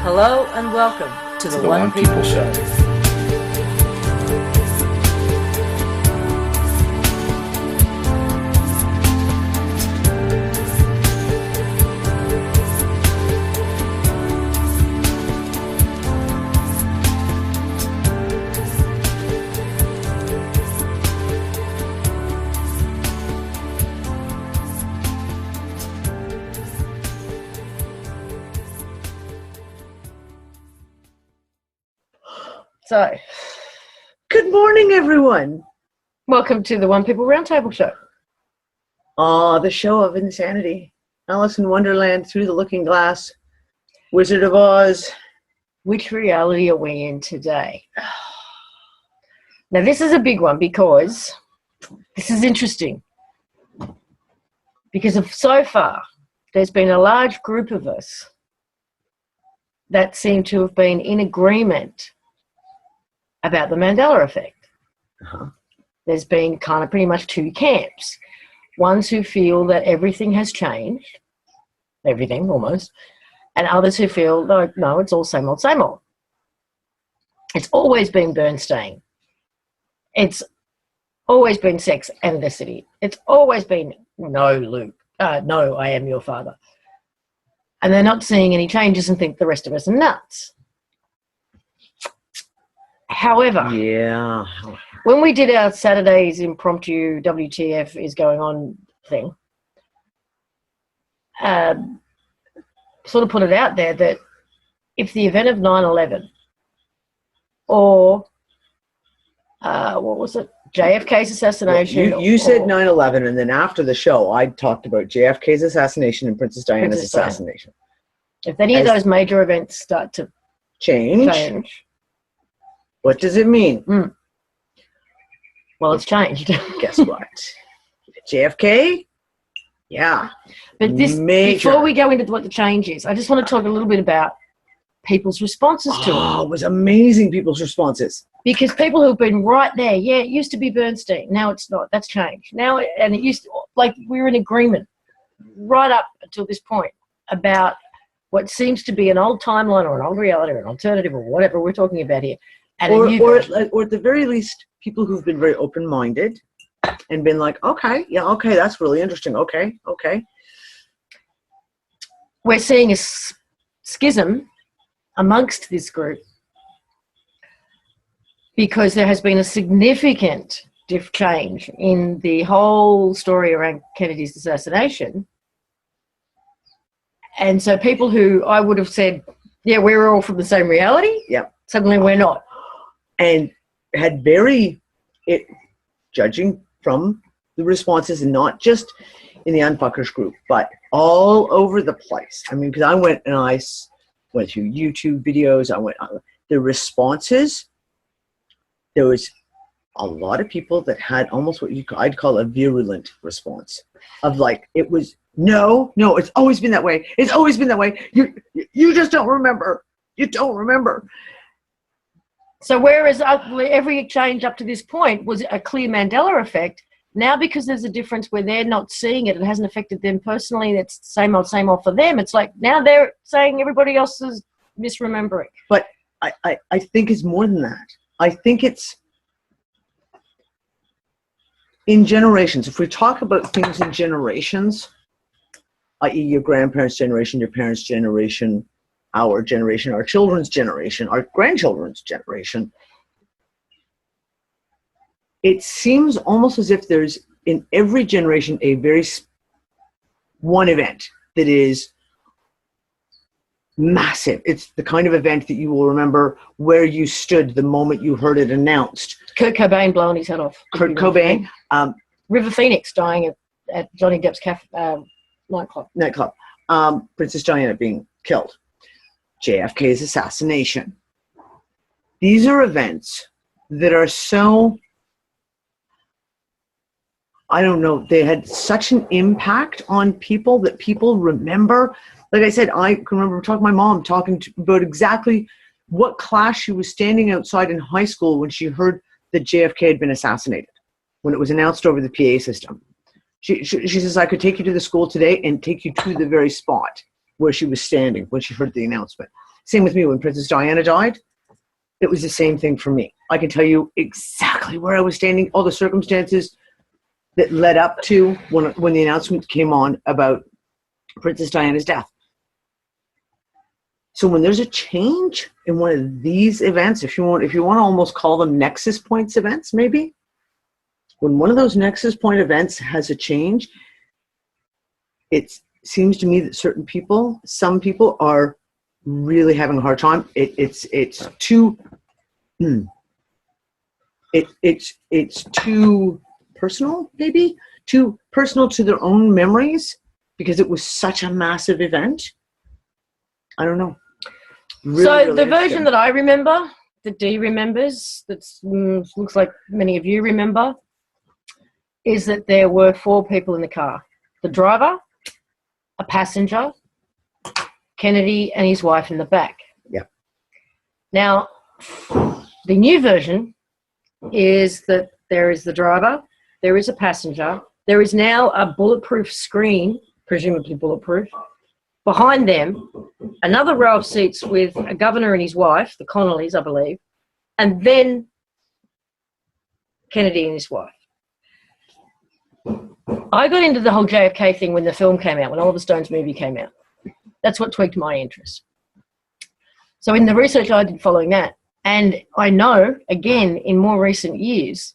Hello and welcome to the One People Show. So, good morning, everyone. Welcome to the One People Roundtable Show. The show of insanity. Alice in Wonderland, Through the Looking Glass, Wizard of Oz. Which reality are we in today? Now, this is a big one because this is interesting. Because so far, there's been a large group of us that seem to have been in agreement about the Mandela Effect. There's been kind of pretty much two camps. Ones who feel that everything has changed, everything almost, and others who feel, no, it's all same old, same old. It's always been Bernstein. It's always been sex and the city. It's always been, no, Luke, no, I am your father. And they're not seeing any changes and think the rest of us are nuts. However, when we did our Saturday's impromptu WTF is going on thing, sort of put it out there that if the event of 9/11 or what was it, JFK's assassination. Well, you said 9/11, and then after the show, I talked about JFK's assassination and Princess Diana's assassination. If any of those major events start to change. What does it mean? Well, it's changed. Guess what? JFK? Yeah. But before we go into what the change is, I just want to talk a little bit about people's responses to it. Oh, it was amazing, people's responses. Because people who've been right there, it used to be Bernstein. Now it's not. That's changed. Now, and it used to, we were in agreement right up until this point about what seems to be an old timeline or an old reality or an alternative or whatever we're talking about here. Or at the very least, people who've been very open-minded and been like, okay, that's really interesting. Okay. We're seeing a schism amongst this group because there has been a significant change in the whole story around Kennedy's assassination. And so people who I would have said, we're all from the same reality, suddenly we're not. And had judging from the responses, and not just in the Unfuckers group, but all over the place. I mean, because I went through YouTube videos, the responses, there was a lot of people that had almost what I'd call a virulent response of it was, no, it's always been that way. It's always been that way. You just don't remember. You don't remember. So whereas every change up to this point was a clear Mandela effect, now because there's a difference where they're not seeing it, it hasn't affected them personally, it's same old for them. It's like now they're saying everybody else is misremembering. But I think it's more than that. I think it's in generations. If we talk about things in generations, i.e. your grandparents' generation, your parents' generation, our generation, our children's generation, our grandchildren's generation, it seems almost as if there's in every generation one event that is massive. It's the kind of event that you will remember where you stood the moment you heard it announced. Kurt Cobain blowing his head off. Kurt Cobain. River Phoenix dying at Johnny Depp's nightclub. Princess Diana being killed. JFK's assassination. These are events that are so, I don't know, they had such an impact on people that people remember. Like I said, I can remember talking to my mom about exactly what class she was standing outside in high school when she heard that JFK had been assassinated, when it was announced over the PA system. She says, I could take you to the school today and take you to the very spot where she was standing when she heard the announcement. Same with me when Princess Diana died. It was the same thing for me. I can tell you exactly where I was standing, all the circumstances that led up to when the announcement came on about Princess Diana's death. So when there's a change in one of these events, if you want to almost call them nexus points events, maybe, when one of those nexus point events has a change, it seems to me that some people are really having a hard time. It's too personal, maybe too personal to their own memories because it was such a massive event. I don't know. Really the version that I remember, that Dee remembers, that looks like many of you remember, is that there were 4 people in the car. The driver, a passenger, Kennedy and his wife in the back. Yeah. Now, the new version is that there is the driver, there is a passenger, there is now a bulletproof screen, presumably bulletproof, behind them, another row of seats with a governor and his wife, the Connollys, I believe, and then Kennedy and his wife. I got into the whole JFK thing when the film came out, when Oliver Stone's movie came out. That's what tweaked my interest. So in the research I did following that, and I know, again, in more recent years,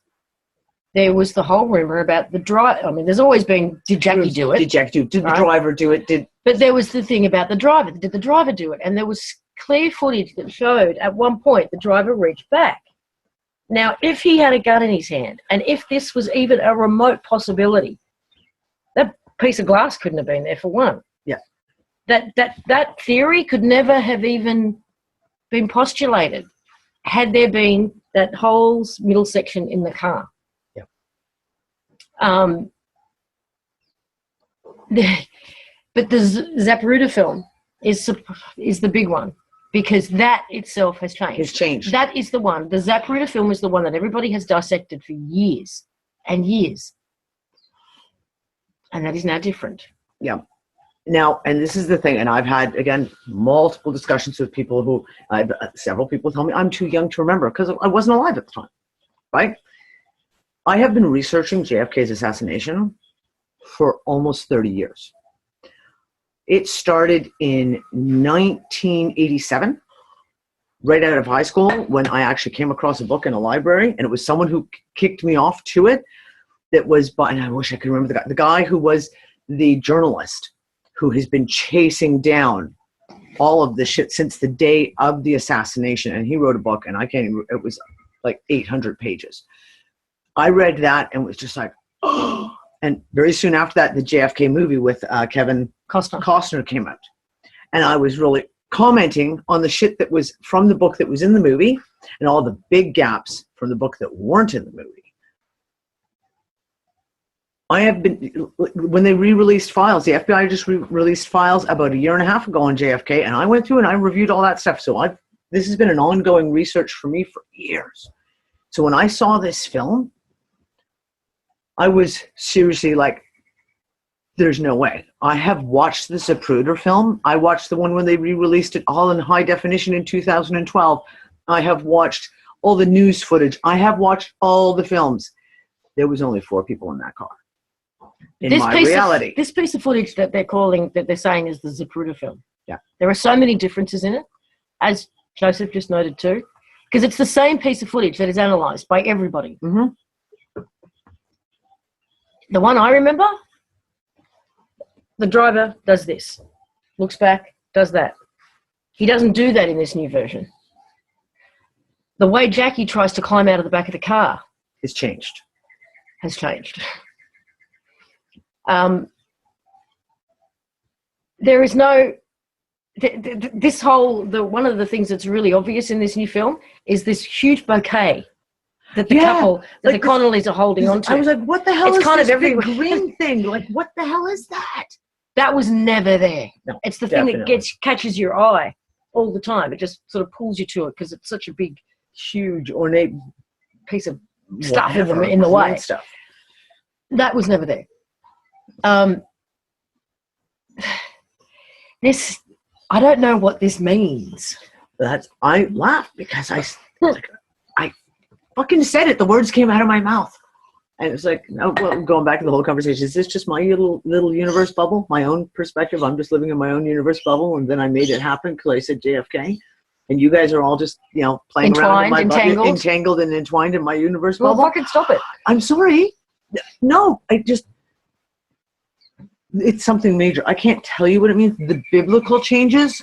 there was the whole rumor about the driver. I mean, there's always been, did Jackie do it? Did Jackie do it? Did the driver do it? But there was the thing about the driver. Did the driver do it? And there was clear footage that showed at one point the driver reached back. Now, if he had a gun in his hand, and if this was even a remote possibility, that piece of glass couldn't have been there for one. Yeah. That theory could never have even been postulated had there been that whole middle section in the car. Yeah. But the Zapruder film is the big one, because that itself has changed. It's changed. That is the one. The Zapruder film is the one that everybody has dissected for years and years. And that is now different. Yeah. Now, and this is the thing, and I've had, again, multiple discussions with people who, several people tell me I'm too young to remember because I wasn't alive at the time, right? I have been researching JFK's assassination for almost 30 years. It started in 1987, right out of high school, when I actually came across a book in a library, and it was someone who kicked me off to it. That was, and I wish I could remember the guy who was the journalist who has been chasing down all of this shit since the day of the assassination. And he wrote a book, and it was like 800 pages. I read that and was just like, oh. And very soon after that, the JFK movie with Kevin Costner came out. And I was really commenting on the shit that was from the book that was in the movie and all the big gaps from the book that weren't in the movie. I have been, when they re-released files, the FBI just released files about 1.5 years ago on JFK, and I went through and I reviewed all that stuff. So this has been an ongoing research for me for years. So when I saw this film, I was seriously like, there's no way. I have watched the Zapruder film. I watched the one when they re-released it all in high definition in 2012. I have watched all the news footage. I have watched all the films. There was only 4 people in that car. This piece of footage that they're saying is the Zapruder film. Yeah. There are so many differences in it, as Joseph just noted too, because it's the same piece of footage that is analysed by everybody. Mm-hmm. The one I remember, the driver does this, looks back, does that. He doesn't do that in this new version. The way Jackie tries to climb out of the back of the car has changed. There is no, one of the things that's really obvious in this new film is this huge bouquet that the couple, that like the Connollys are holding on to. I was like, what the hell is kind this of big green thing? Like, what the hell is that? That was never there. No, it's the thing that catches your eye all the time. It just sort of pulls you to it because it's such a big, huge, ornate piece of stuff in the way. Stuff. That was never there. I don't know what this means. I laughed because I fucking said it. The words came out of my mouth. And it's like, no, well, going back to the whole conversation, is this just my little universe bubble, my own perspective? I'm just living in my own universe bubble, and then I made it happen because I said JFK, and you guys are all just, you know, playing around in my entangled and entwined in my universe bubble. Well, fucking stop it. I'm sorry. No, it's something major. I can't tell you what it means. The biblical changes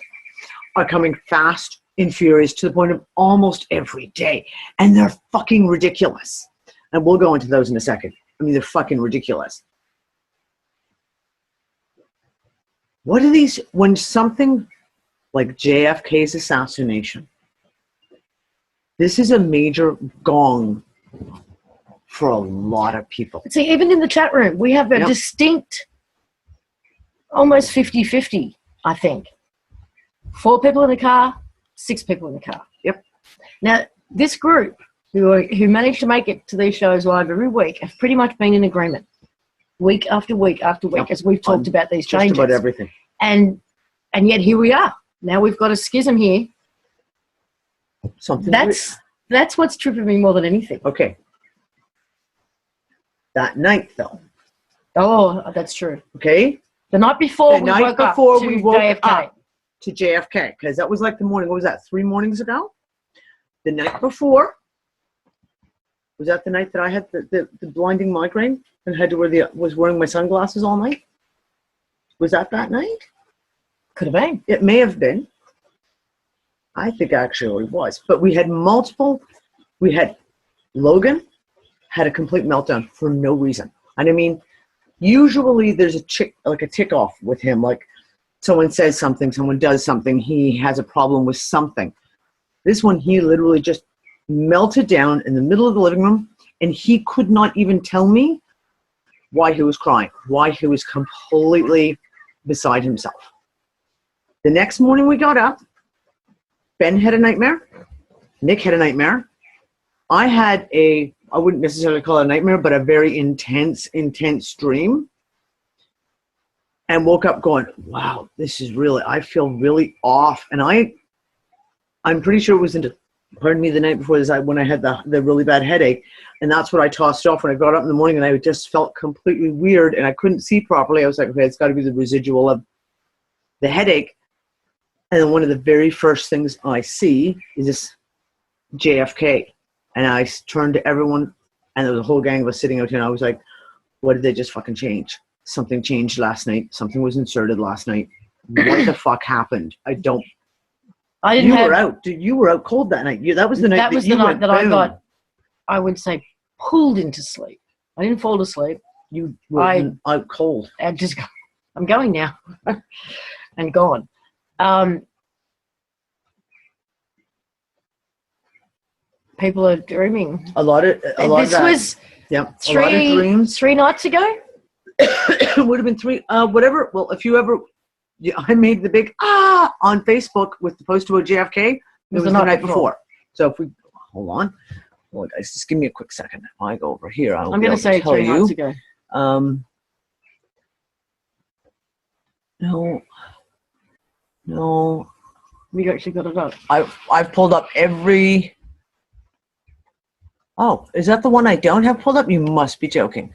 are coming fast and furious to the point of almost every day, and they're fucking ridiculous. And we'll go into those in a second. I mean, they're fucking ridiculous. What are these, when something like JFK's assassination, this is a major gong for a lot of people. See, even in the chat room, we have a distinct, almost 50-50, I think. 4 people in the car, 6 people in the car. Yep. Now, this group, who managed to make it to these shows live every week, have pretty much been in agreement week after week after week, as we've talked about these changes. Just about everything. And yet here we are. Now we've got a schism here. That's what's tripping me more than anything. Okay. That night, though. Oh, that's true. Okay. The night before we woke up to JFK, because that was like the morning. What was that? 3 mornings ago. The night before. Was that the night that I had the blinding migraine and had to was wearing my sunglasses all night? Was that night? Could have been. It may have been. I think actually it was. But we had Logan had a complete meltdown for no reason. And I mean, usually there's a tick off with him. Like someone says something, someone does something, he has a problem with something. This one, he literally just melted down in the middle of the living room, and he could not even tell me why he was crying, why he was completely beside himself. The next morning we got up, Ben had a nightmare, Nick had a nightmare, I had I wouldn't necessarily call it a nightmare, but a very intense dream, and woke up going, wow, this is really, I feel really off. And I'm pretty sure it was pardon me, the night before this, when I had the really bad headache, and that's what I tossed off when I got up in the morning, and I just felt completely weird, and I couldn't see properly. I was like, okay, it's got to be the residual of the headache. And then one of the very first things I see is this JFK, and I turned to everyone, and there was a whole gang of us sitting out here, and I was like, what did they just fucking change? Something changed last night. Something was inserted last night. What the fuck happened? You were out. Dude, you were out cold that night. That was the night. That was the night that I got, I would say, pulled into sleep. I didn't fall asleep. You were out cold. I'm going now, and gone. People are dreaming. A lot of dreams. 3 nights ago. It would have been 3. Whatever. Well, if you ever. Yeah, I made the big on Facebook with the post about JFK. It was the night before. So if we hold on, well, guys, just give me a quick second. If I go over here, I'm going to say 3 nights ago. No. We actually got it up. I've pulled up every. Oh, is that the one I don't have pulled up? You must be joking.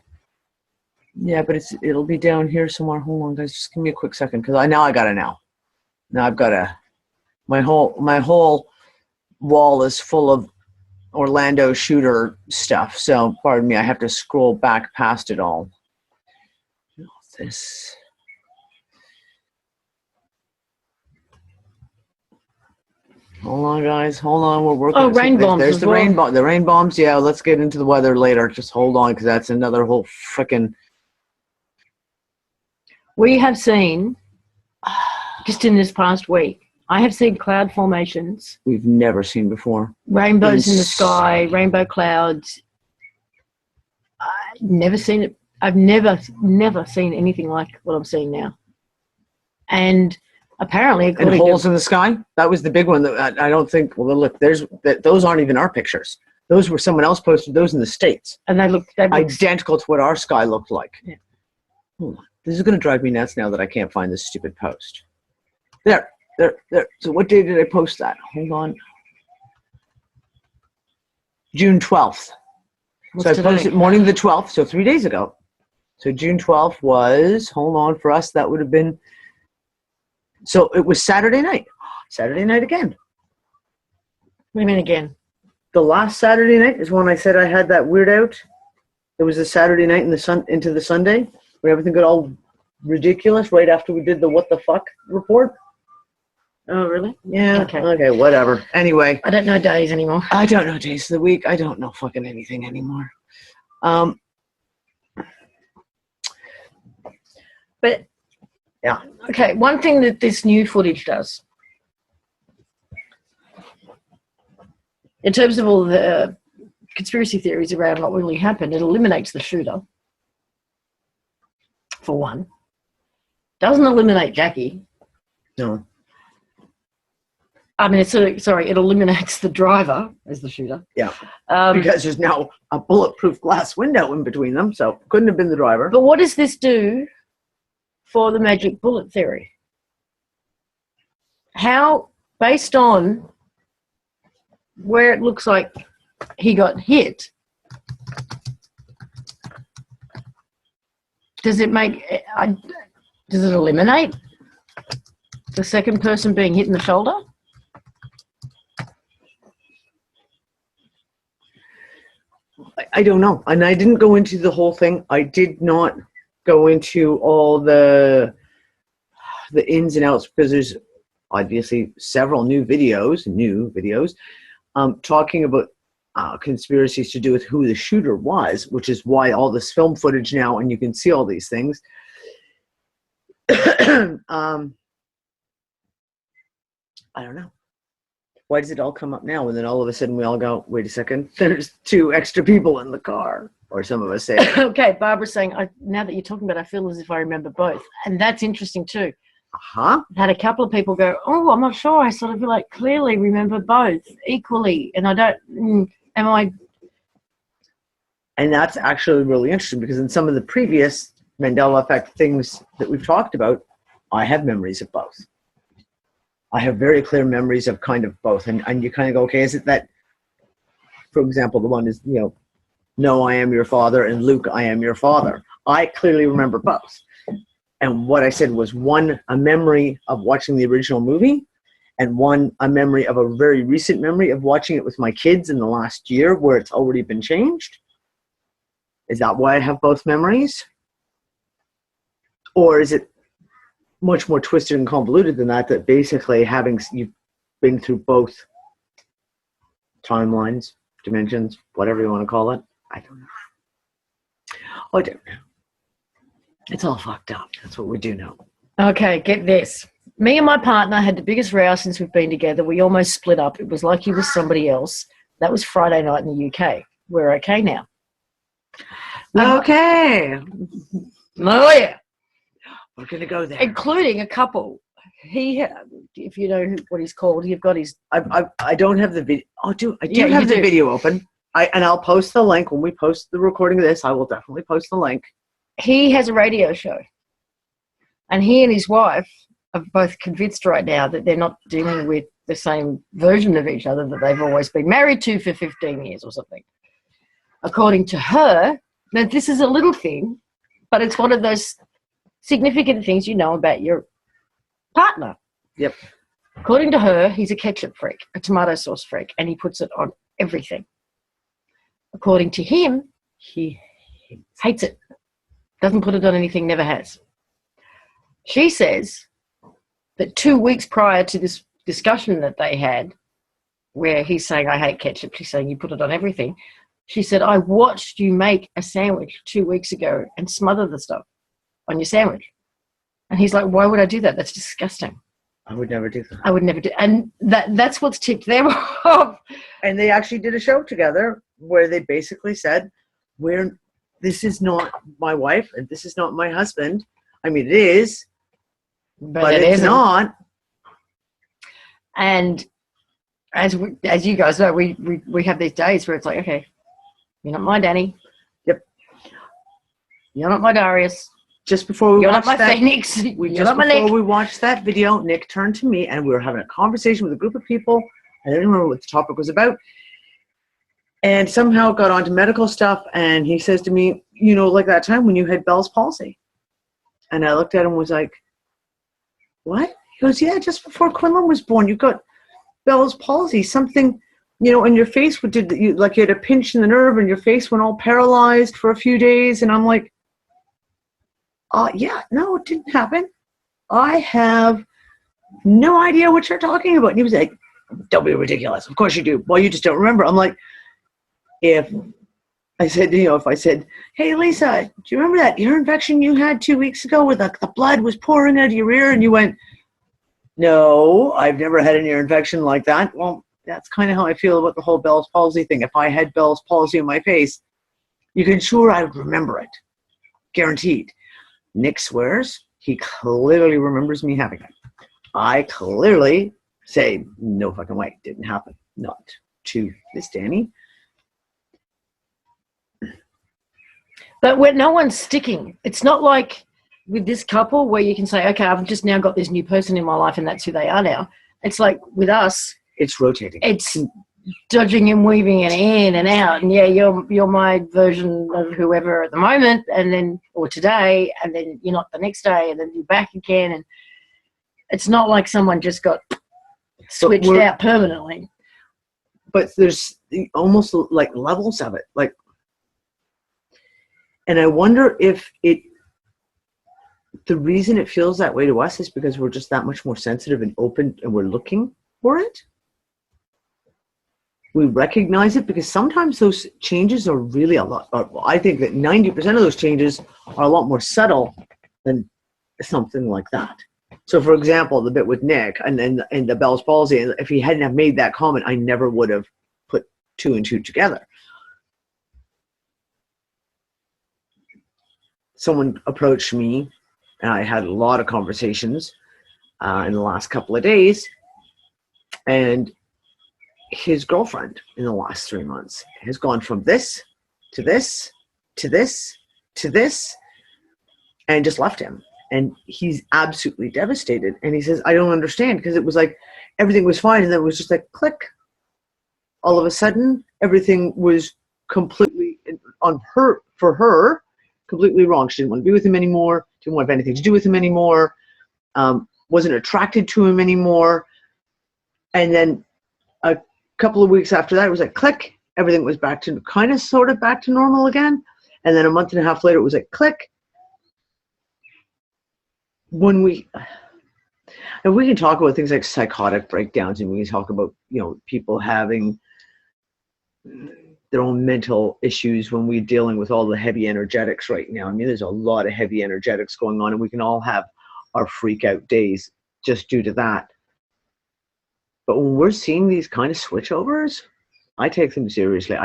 Yeah, but it'll be down here somewhere. Hold on, guys. Just give me a quick second, because I got it now. Now I've got my whole wall is full of Orlando shooter stuff. So pardon me, I have to scroll back past it all. This. Hold on, guys. Hold on. We're working. Oh, rain bombs. There's the rain bomb. The rain bombs. Yeah, let's get into the weather later. Just hold on, because that's another whole frickin'. We have seen, just in this past week, I have seen cloud formations. We've never seen before. Rainbows in the sky, rainbow clouds. I've never seen it. I've never seen anything like what I'm seeing now. And apparently, and holes in the sky. That was the big one. That I don't think. Well, look, those aren't even our pictures. Those were someone else posted those in the States, and they look identical to what our sky looked like. Yeah. Hold on. This is going to drive me nuts now that I can't find this stupid post. There. So what day did I post that? Hold on. June 12th. What's So I today? posted morning the 12th, so 3 days ago. So June 12th was, hold on, for us, that would have been, so it was Saturday night. Saturday night again. What do you mean again? The last Saturday night is when I said I had that weird out. It was a Saturday night in the sun into the Sunday where everything got all ridiculous right after we did the what the fuck report. Oh, really? Yeah. Okay. Okay, whatever. Anyway. I don't know days anymore. I don't know days of the week. I don't know fucking anything anymore. But, yeah. Okay, one thing that this new footage does, in terms of all the conspiracy theories around what really happened, it eliminates the shooter, for one. Doesn't eliminate Jackie. No. I mean, it eliminates the driver as the shooter. Yeah. Because there's now a bulletproof glass window in between them, so couldn't have been the driver. But what does this do for the magic bullet theory? How, based on where it looks like he got hit, does it eliminate the second person being hit in the shoulder? I don't know. And I didn't go into the whole thing. I did not go into all the ins and outs because there's obviously several new videos talking about conspiracies to do with who the shooter was, which is why all this film footage now, and you can see all these things. I don't know. Why does it all come up now? And then all of a sudden we all go, wait a second, there's 2 extra people in the car. Or some of us say. Okay, Barbara's saying, now that you're talking about it, I feel as if I remember both. And that's interesting too. Uh-huh. I've had a couple of people go, oh, I'm not sure. I sort of feel like clearly remember both equally. And I don't, am I? And that's actually really interesting because in some of the previous Mandela Effect things that we've talked about, I have memories of both. I have very clear memories of kind of both. And you kind of go, okay, is it that, for example, the one is, no, I am your father, and Luke, I am your father. I clearly remember both. And what I said was one, a memory of watching the original movie, and one, a memory of a very recent memory of watching it with my kids in the last year where it's already been changed. Is that why I have both memories? Or is it much more twisted and convoluted than that, that basically you've been through both timelines, dimensions, whatever you want to call it? I don't know. I don't know. It's all fucked up. That's what we do know. Okay, get this. Me and my partner had the biggest row since we've been together. We almost split up. It was like he was somebody else. That was Friday night in the UK. We're okay now. Okay. Oh, yeah. We're going to go there. Including a couple. If you know what he's called, you've got his... I don't have the video. I do have the do. video open. And I'll post the link. When we post the recording of this, I will definitely post the link. He has a radio show. And he and his wife are both convinced right now that they're not dealing with the same version of each other that they've always been married to for 15 years or something. According to her, now this is a little thing, but it's one of those significant things you know about your partner. Yep. According to her, he's a ketchup freak, a tomato sauce freak, and he puts it on everything. According to him, he hates it. Doesn't put it on anything, never has. She says that 2 weeks prior to this discussion that they had, where he's saying, I hate ketchup, she's saying, you put it on everything. She said, I watched you make a sandwich 2 weeks ago and smother the stuff on your sandwich. And he's like, why would I do that? That's disgusting. I would never do that. I would never do. And that's what's tipped them off. And they actually did a show together where they basically said, this is not my wife and this is not my husband. I mean, it is, but it's not. And as you guys know, we have these days where it's like, okay, you're not my Dani. Yep. You're not my Darius. just before we You're not watched my that, Phoenix. You're not my Nick. we watched that video, Nick turned to me and we were having a conversation with a group of people. I don't remember what the topic was about. And somehow got onto medical stuff. And he says to me, you know, like that time when you had Bell's palsy. And I looked at him and was like, what? He goes, yeah, just before Quinlan was born, you got Bell's palsy. Something, you know, in your face, like you had a pinch in the nerve and your face went all paralyzed for a few days. And I'm like, yeah, no, it didn't happen. I have no idea what you're talking about. And he was like, don't be ridiculous. Of course you do. Well, you just don't remember. I'm like, if I said, hey, Lisa, do you remember that ear infection you had 2 weeks ago where the blood was pouring out of your ear? And you went, no, I've never had an ear infection like that. Well, that's kind of how I feel about the whole Bell's palsy thing. If I had Bell's palsy in my face, you can sure I would remember it. Guaranteed. Nick swears he clearly remembers me having it. I clearly say, no fucking way, didn't happen. Not to this Dani. But when no one's sticking, it's not like with this couple where you can say, okay, I've just now got this new person in my life and that's who they are now. It's like with us, it's rotating. It's dodging and weaving and in and out. And yeah, you're my version of whoever at the moment, and then or today, and then you're not the next day, and then you're back again. And it's not like someone just got switched out permanently. But there's almost like levels of it, like. And I wonder if the reason it feels that way to us is because we're just that much more sensitive and open and we're looking for it. We recognize it because sometimes those changes are really a lot. I think that 90% of those changes are a lot more subtle than something like that. So for example, the bit with Nick and the Bell's palsy, if he hadn't have made that comment, I never would have put 2 and 2 together. Someone approached me, and I had a lot of conversations in the last couple of days, and his girlfriend in the last 3 months has gone from this to this to this to this and just left him. And he's absolutely devastated. And he says, I don't understand, because it was like everything was fine, and then it was just like click. All of a sudden, everything was completely for her. Completely wrong. She didn't want to be with him anymore, didn't want to have anything to do with him anymore, wasn't attracted to him anymore. And then a couple of weeks after that, it was like click, everything was back to kind of sort of back to normal again. And then a month and a half later, it was like click. And we can talk about things like psychotic breakdowns, and we can talk about, you know, people having their own mental issues when we're dealing with all the heavy energetics right now. I mean, there's a lot of heavy energetics going on, and we can all have our freak out days just due to that. But when we're seeing these kind of switchovers, I take them seriously.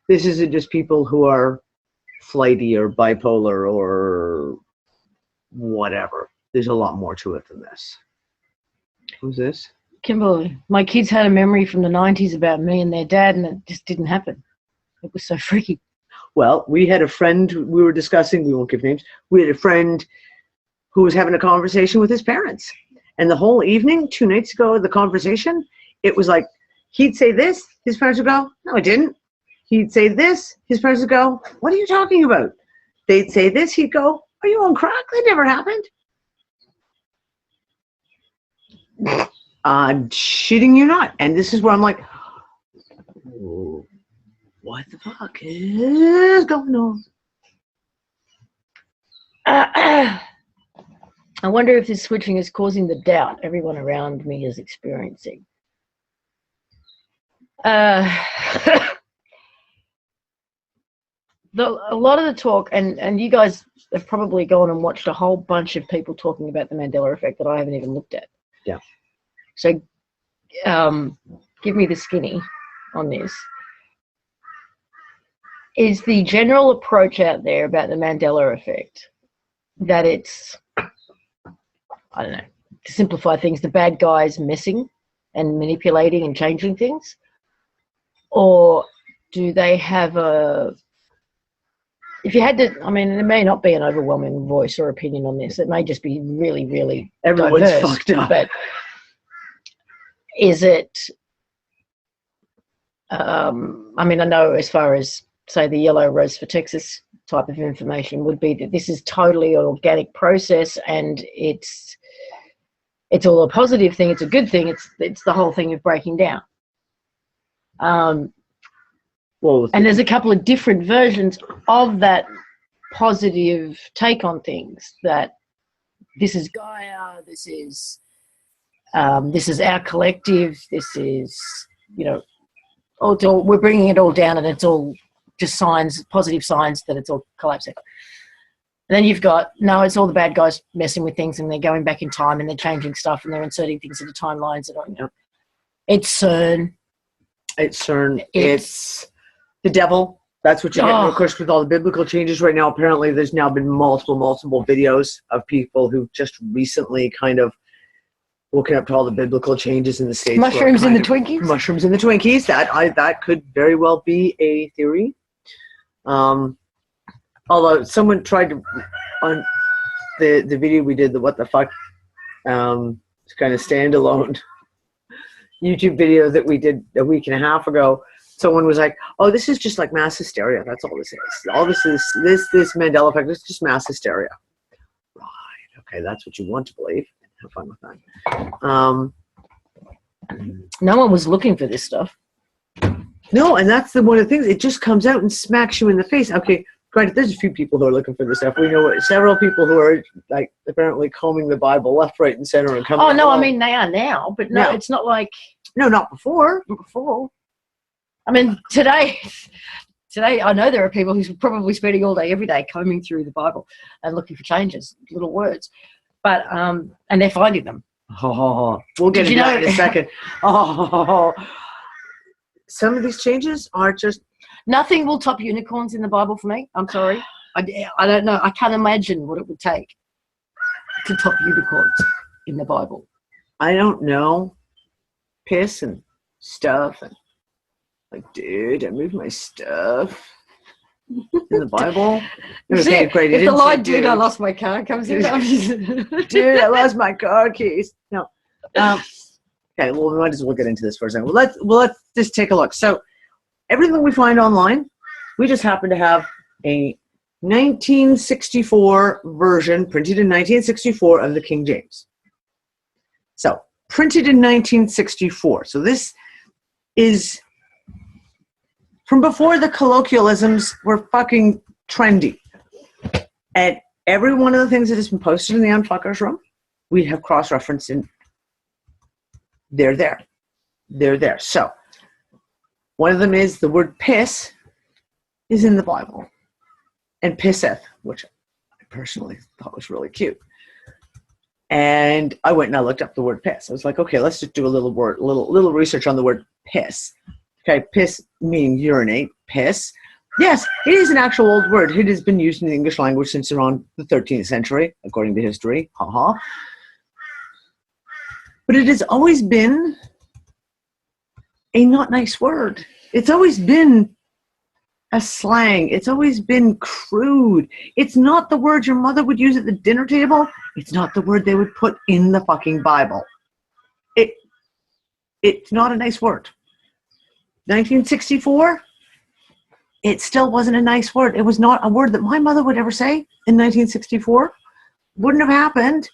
This isn't just people who are flighty or bipolar or whatever. There's a lot more to it than this. Who's this? Kimberly, my kids had a memory from the 90s about me and their dad, and it just didn't happen. It was so freaky. Well, we had a friend we were discussing, we won't give names, we had a friend who was having a conversation with his parents. And the whole evening, 2 nights ago, the conversation, it was like, he'd say this, his parents would go, no, I didn't. He'd say this, his parents would go, what are you talking about? They'd say this, he'd go, are you on crack? That never happened. I'm shitting you not. And this is where I'm like, oh, what the fuck is going on? I wonder if this switching is causing the doubt everyone around me is experiencing. A lot of the talk, and you guys have probably gone and watched a whole bunch of people talking about the Mandela effect that I haven't even looked at. Yeah. So give me the skinny on this. Is the general approach out there about the Mandela effect that it's, I don't know, to simplify things, the bad guys messing and manipulating and changing things? Or do they have a if you had to, I mean, there may not be an overwhelming voice or opinion on this. It may just be really, really Everyone's diverse, fucked up. But is it, I mean, I know as far as, say, the yellow rose for Texas type of information would be that this is totally an organic process, and it's all a positive thing. It's a good thing. It's the whole thing of breaking down. Well, and there's a couple of different versions of that positive take on things. That this is Gaia. This is our collective. This is, you know, we're bringing it all down, and it's all just signs, positive signs that it's all collapsing. And then you've got, no, it's all the bad guys messing with things, and they're going back in time, and they're changing stuff, and they're inserting things into timelines. It's CERN. It's CERN. It's the devil. That's what you get, of course, with all the biblical changes right now. Apparently, there's now been multiple videos of people who just recently kind of woken up to all the biblical changes in the States. Mushrooms in the Twinkies? Mushrooms in the Twinkies. That could very well be a theory. Although someone tried to, on the video we did, the what the fuck, kind of standalone YouTube video that we did a week and a half ago, someone was like, "Oh, this is just like mass hysteria. That's all this is. All this is this Mandela effect. It's just mass hysteria." Right. Okay, that's what you want to believe. Have fun with that. No one was looking for this stuff. No, and that's one of the things. It just comes out and smacks you in the face. Okay, granted, there's a few people who are looking for this stuff. We know several people who are like apparently combing the Bible left, right, and center and coming. Oh no, I mean they are now, but no, it's not like not before. Not before. I mean today I know there are people who's probably spending all day, every day, combing through the Bible and looking for changes, little words, but and they're finding them. Oh, we'll get into that in a second. Oh, some of these changes are just. Nothing will top unicorns in the Bible for me. I'm sorry. I don't know. I can't imagine what it would take to top unicorns in the Bible. I don't know. Piss and stuff. And like, dude, I moved my stuff in the Bible. Okay, great. If the line, dude, I lost my car, comes in. Dude, I lost my car keys. No. Okay, well, we might as well get into this for a second. Let's just take a look. So, everything we find online, we just happen to have a 1964 version, printed in 1964, of the King James. So, printed in 1964. So, this is from before the colloquialisms were fucking trendy. And every one of the things that has been posted in the Unfuckers room, we have cross-referenced in. They're there. They're there. So, one of them is the word piss is in the Bible. And pisseth, which I personally thought was really cute. And I went and I looked up the word piss. I was like, okay, let's just do a little research on the word piss. Okay, piss meaning urinate, piss. Yes, it is an actual old word. It has been used in the English language since around the 13th century, according to history. Ha. But it has always been a not nice word. It's always been a slang. It's always been crude. It's not the word your mother would use at the dinner table. It's not the word they would put in the fucking Bible. It's not a nice word. 1964, it still wasn't a nice word. It was not a word that my mother would ever say in 1964. Wouldn't have happened.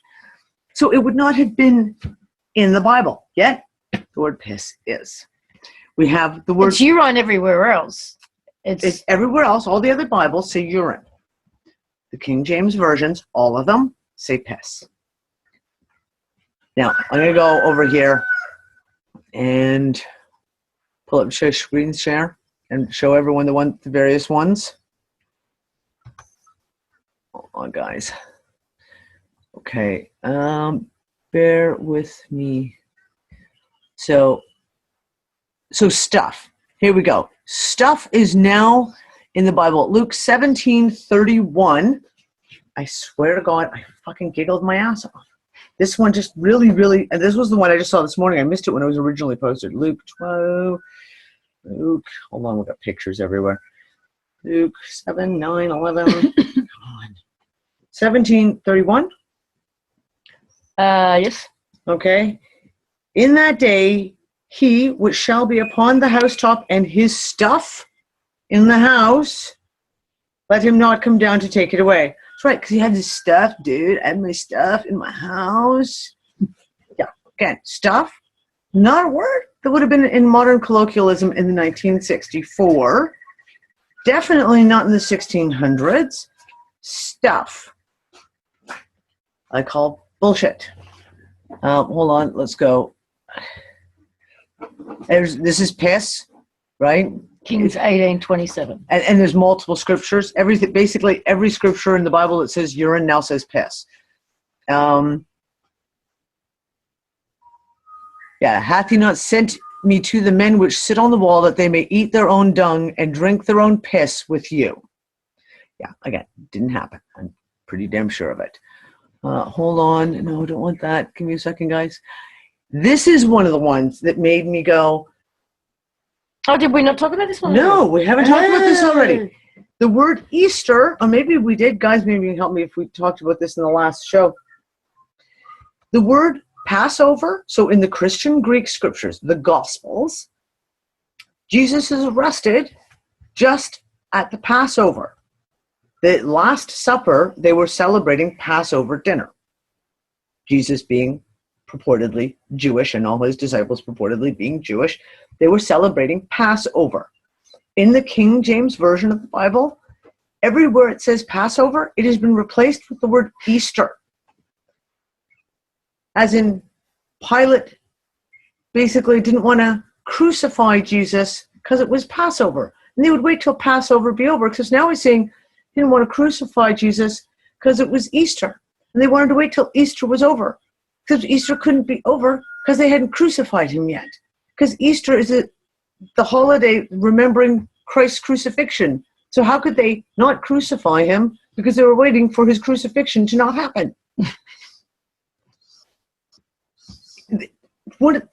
So it would not have been in the Bible. Yet, the word piss is. We have the word... It's urine everywhere else. It's everywhere else. All the other Bibles say urine. The King James versions, all of them, say piss. Now, I'm going to go over here and pull up screen share and show everyone the various ones. Hold on, guys. Okay. Bear with me. So stuff. Here we go. Stuff is now in the Bible. Luke 17:31. I swear to God, I fucking giggled my ass off. This one just really, and this was the one I just saw this morning. I missed it when it was originally posted. Luke 12. Luke. Hold on, we've got pictures everywhere. Luke 7, 9, 11. Come on. 17:31. Yes. Okay. In that day, he which shall be upon the housetop and his stuff in the house, let him not come down to take it away. That's right, because he had his stuff, dude. I had my stuff in my house. Yeah, again, stuff, not a word that would have been in modern colloquialism in the 1964. Definitely not in the 1600s. Stuff. I call bullshit. Hold on, let's go. This is piss, right? Kings 18:27. And there's multiple scriptures. Basically every scripture in the Bible that says urine now says piss. Yeah, hath he not sent me to the men which sit on the wall that they may eat their own dung and drink their own piss with you? Yeah, again, didn't happen. I'm pretty damn sure of it. Hold on. No, I don't want that. Give me a second, guys. This is one of the ones that made me go, oh, did we not talk about this one? no, we haven't talked about this already. The word Easter, or maybe we did. Guys, maybe you can help me if we talked about this in the last show. The word Passover, so in the Christian Greek scriptures, the Gospels, Jesus is arrested just at the Passover. The Last Supper, they were celebrating Passover dinner. Jesus being purportedly Jewish and all his disciples purportedly being Jewish, they were celebrating Passover. In the King James Version of the Bible, everywhere it says Passover, it has been replaced with the word Easter. As in, Pilate basically didn't want to crucify Jesus because it was Passover. And they would wait till Passover be over, because now he's saying he didn't want to crucify Jesus because it was Easter. And they wanted to wait till Easter was over, because Easter couldn't be over because they hadn't crucified him yet. Because Easter is the holiday remembering Christ's crucifixion. So how could they not crucify him? Because they were waiting for his crucifixion to not happen.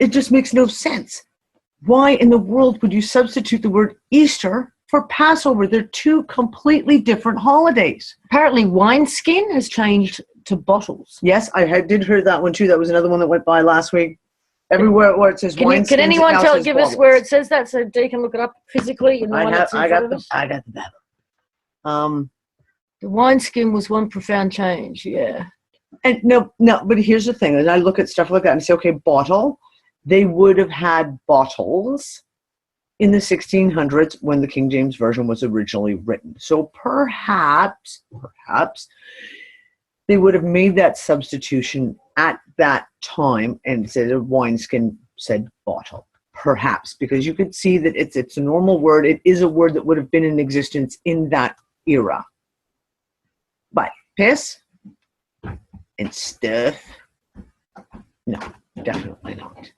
It just makes no sense. Why in the world would you substitute the word Easter for Passover? They're two completely different holidays. Apparently wineskin has changed to bottles. Yes, I did hear that one too. That was another one that went by last week. Everywhere where it says wineskin. Can anyone give us where it says that so Dee can look it up physically? I got the Bible. The wineskin was one profound change, yeah. And no, but here's the thing. As I look at stuff like that and say, okay, bottle, they would have had bottles in the 1600s when the King James Version was originally written. So perhaps they would have made that substitution at that time and instead of wineskin said bottle. Perhaps, because you could see that it's a normal word. It is a word that would have been in existence in that era. But piss and stuff, no, definitely not.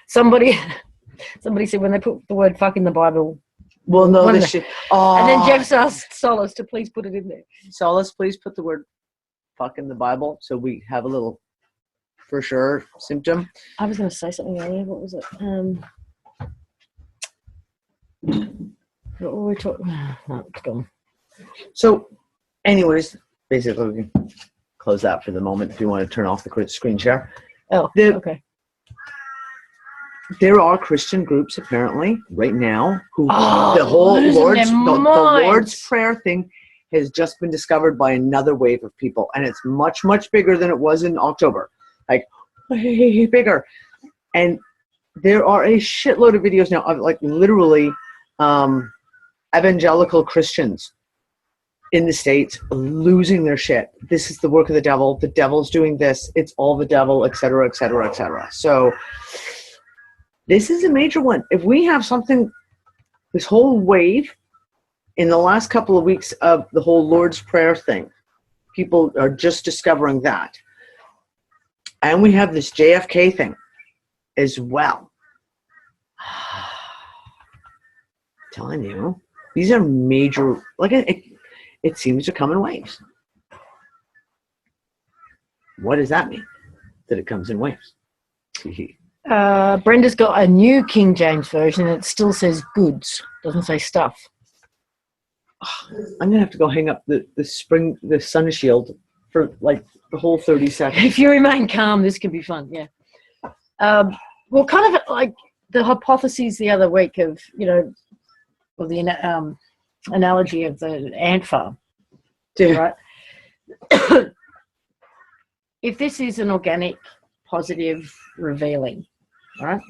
Somebody said when they put the word fuck in the Bible. Well, no, this shit. Oh. And then Jeff's asked Solace to please put it in there. Solace, please put the word fuck in the Bible so we have a little for sure symptom. I was going to say something earlier. What was it? What were we talking? No, it's gone. So, anyways, basically, we can close that for the moment if you want to turn off the screen share. Oh, okay. There are Christian groups apparently right now who the whole Lord's Prayer thing has just been discovered by another wave of people, and it's much, much bigger than it was in October. Like, way bigger. And there are a shitload of videos now of like literally evangelical Christians in the States losing their shit. This is the work of the devil. The devil's doing this. It's all the devil, etc., etc., etc. So this is a major one. If we have something, this whole wave in the last couple of weeks of the whole Lord's Prayer thing, people are just discovering that. And we have this JFK thing as well. I'm telling you, these are major, like it seems to come in waves. What does that mean? That it comes in waves? Brenda's got a new King James version. It still says goods. Doesn't say stuff. I'm gonna have to go hang up the sun shield for like the whole 30 seconds. If you remain calm, this can be fun. Yeah. Well, kind of like the hypotheses the other week of, you know, or the analogy of the ant farm, right? If this is an organic, positive, revealing, right?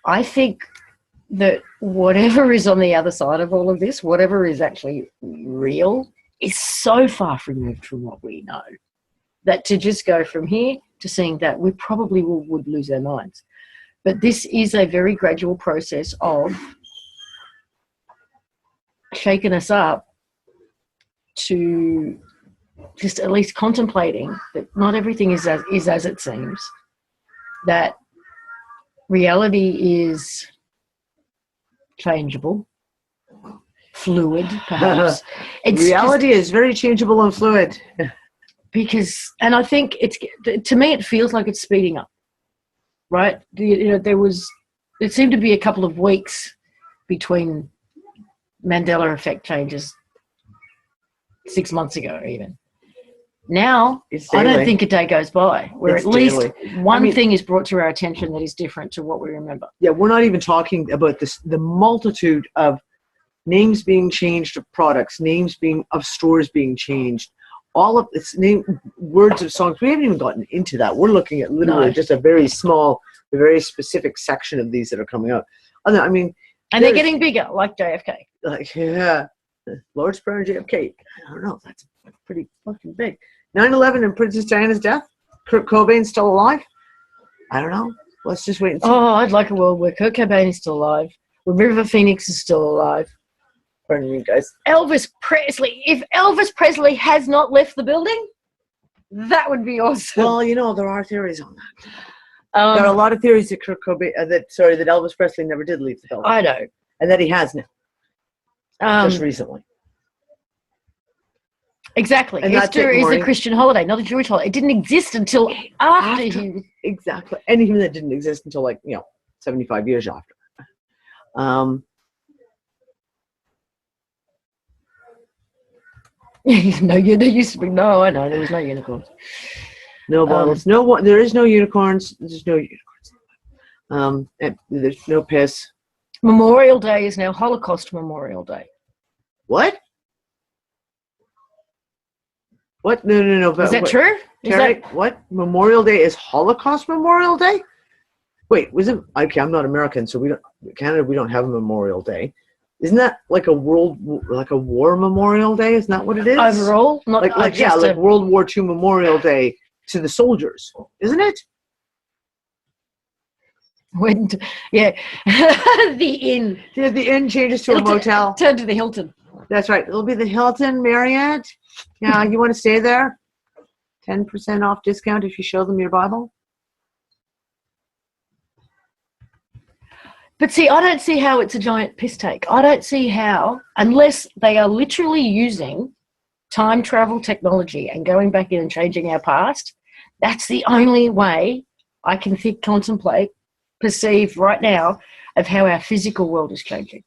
I think that whatever is on the other side of all of this, whatever is actually real, is so far removed from what we know that to just go from here to seeing that, we probably would lose our minds. But this is a very gradual process of shaking us up to just at least contemplating that not everything is as it seems, that reality is changeable, fluid, perhaps. Reality is very changeable and fluid. And I think to me, it feels like it's speeding up, right? You know, it seemed to be a couple of weeks between Mandela Effect changes 6 months ago even. Now, I don't think a day goes by where at least one thing is brought to our attention that is different to what we remember. Yeah, we're not even talking about the multitude of names being changed of products, names of stores being changed, all of this words of songs. We haven't even gotten into that. We're looking at literally just a very small, a very specific section of these that are coming out. I mean, and they're getting bigger, like JFK. Like, yeah, Lord Spur and JFK. I don't know. That's pretty fucking big. 9/11 and Princess Diana's death. Kurt Cobain's still alive. I don't know. Let's just wait and see. Oh, I'd like a world where Kurt Cobain is still alive, where River Phoenix is still alive. Pardon me, guys. Elvis Presley. If Elvis Presley has not left the building, that would be awesome. Well, you know, there are theories on that. There are a lot of theories that that Elvis Presley never did leave the building. I know. And that he has now. Just recently. Exactly. And Easter is a Christian holiday, not a Jewish holiday. It didn't exist until after he... Exactly. And even that didn't exist until 75 years after. No, there used to be I know there was no unicorns. No bottles. There is no unicorns. There's no unicorns. And there's no piss. Memorial Day is now Holocaust Memorial Day. What? What? No. Is that true? What? Memorial Day is Holocaust Memorial Day? Wait, was it? Okay, I'm not American, so Canada, we don't have a Memorial Day. Isn't that like a war Memorial Day? Isn't that what it is? Overall? Not like World War II Memorial Day to the soldiers, isn't it? The inn. Yeah, the inn changes to a motel. Turn to the Hilton. That's right. It'll be the Hilton Marriott. Yeah, you want to stay there? 10% off discount if you show them your Bible. But see, I don't see how it's a giant piss take. I don't see how, unless they are literally using time travel technology and going back in and changing our past, that's the only way I can perceive right now of how our physical world is changing.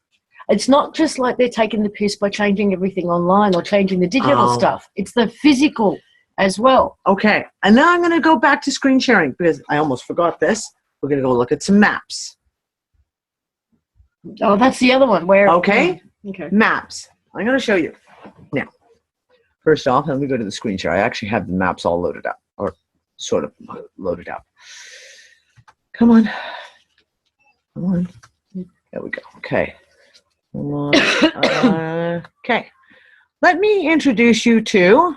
It's not just like they're taking the piss by changing everything online or changing the digital stuff. It's the physical as well. Okay. And now I'm going to go back to screen sharing because I almost forgot this. We're going to go look at some maps. Oh, that's the other one. Okay. Maps. I'm going to show you. Now, first off, let me go to the screen share. I actually have the maps all loaded up, or sort of loaded up. Come on. There we go. Okay. Okay. Let me introduce you to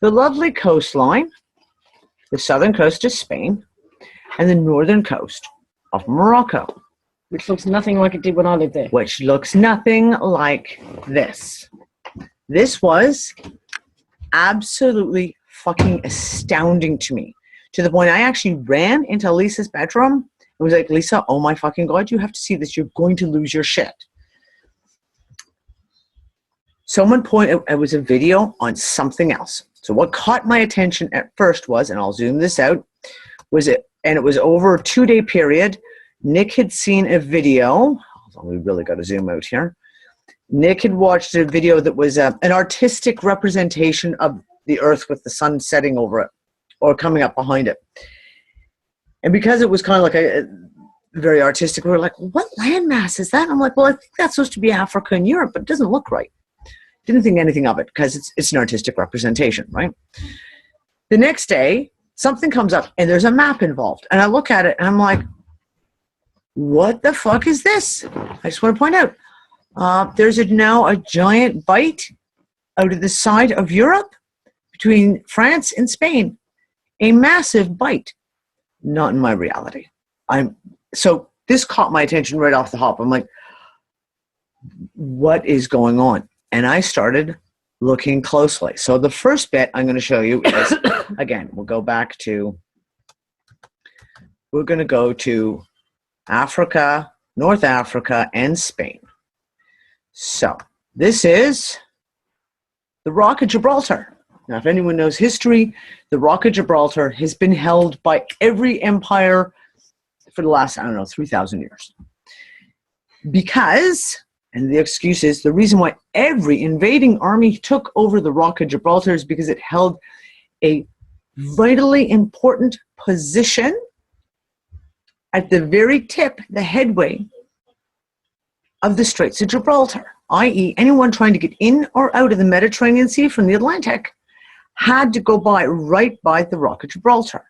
the lovely coastline, the southern coast of Spain, and the northern coast of Morocco. Which looks nothing like it did when I lived there. Which looks nothing like this. This was absolutely fucking astounding to me. To the point I actually ran into Lisa's bedroom and was like, Lisa, oh my fucking God, you have to see this. You're going to lose your shit. Someone pointed, it was a video on something else. So what caught my attention at first was, and I'll zoom this out, and it was over a 2-day period. Nick had seen a video. We really got to zoom out here. Nick had watched a video that was an artistic representation of the Earth with the sun setting over it or coming up behind it. And because it was kind of like a very artistic, we were like, what landmass is that? I'm like, well, I think that's supposed to be Africa and Europe, but it doesn't look right. Didn't think anything of it because it's an artistic representation, right? The next day, something comes up and there's a map involved. And I look at it and I'm like, what the fuck is this? I just want to point out, there's now a giant bite out of the side of Europe between France and Spain. A massive bite. Not in my reality. So this caught my attention right off the hop. I'm like, what is going on? And I started looking closely. So the first bit I'm going to show you is, again, we're going to go to Africa, North Africa, and Spain. So this is the Rock of Gibraltar. Now, if anyone knows history, the Rock of Gibraltar has been held by every empire for the last, 3,000 years. Because, and the excuse is, the reason why every invading army took over the Rock of Gibraltar is because it held a vitally important position at the very tip, the headway of the Straits of Gibraltar, i.e. anyone trying to get in or out of the Mediterranean Sea from the Atlantic had to go right by the Rock of Gibraltar.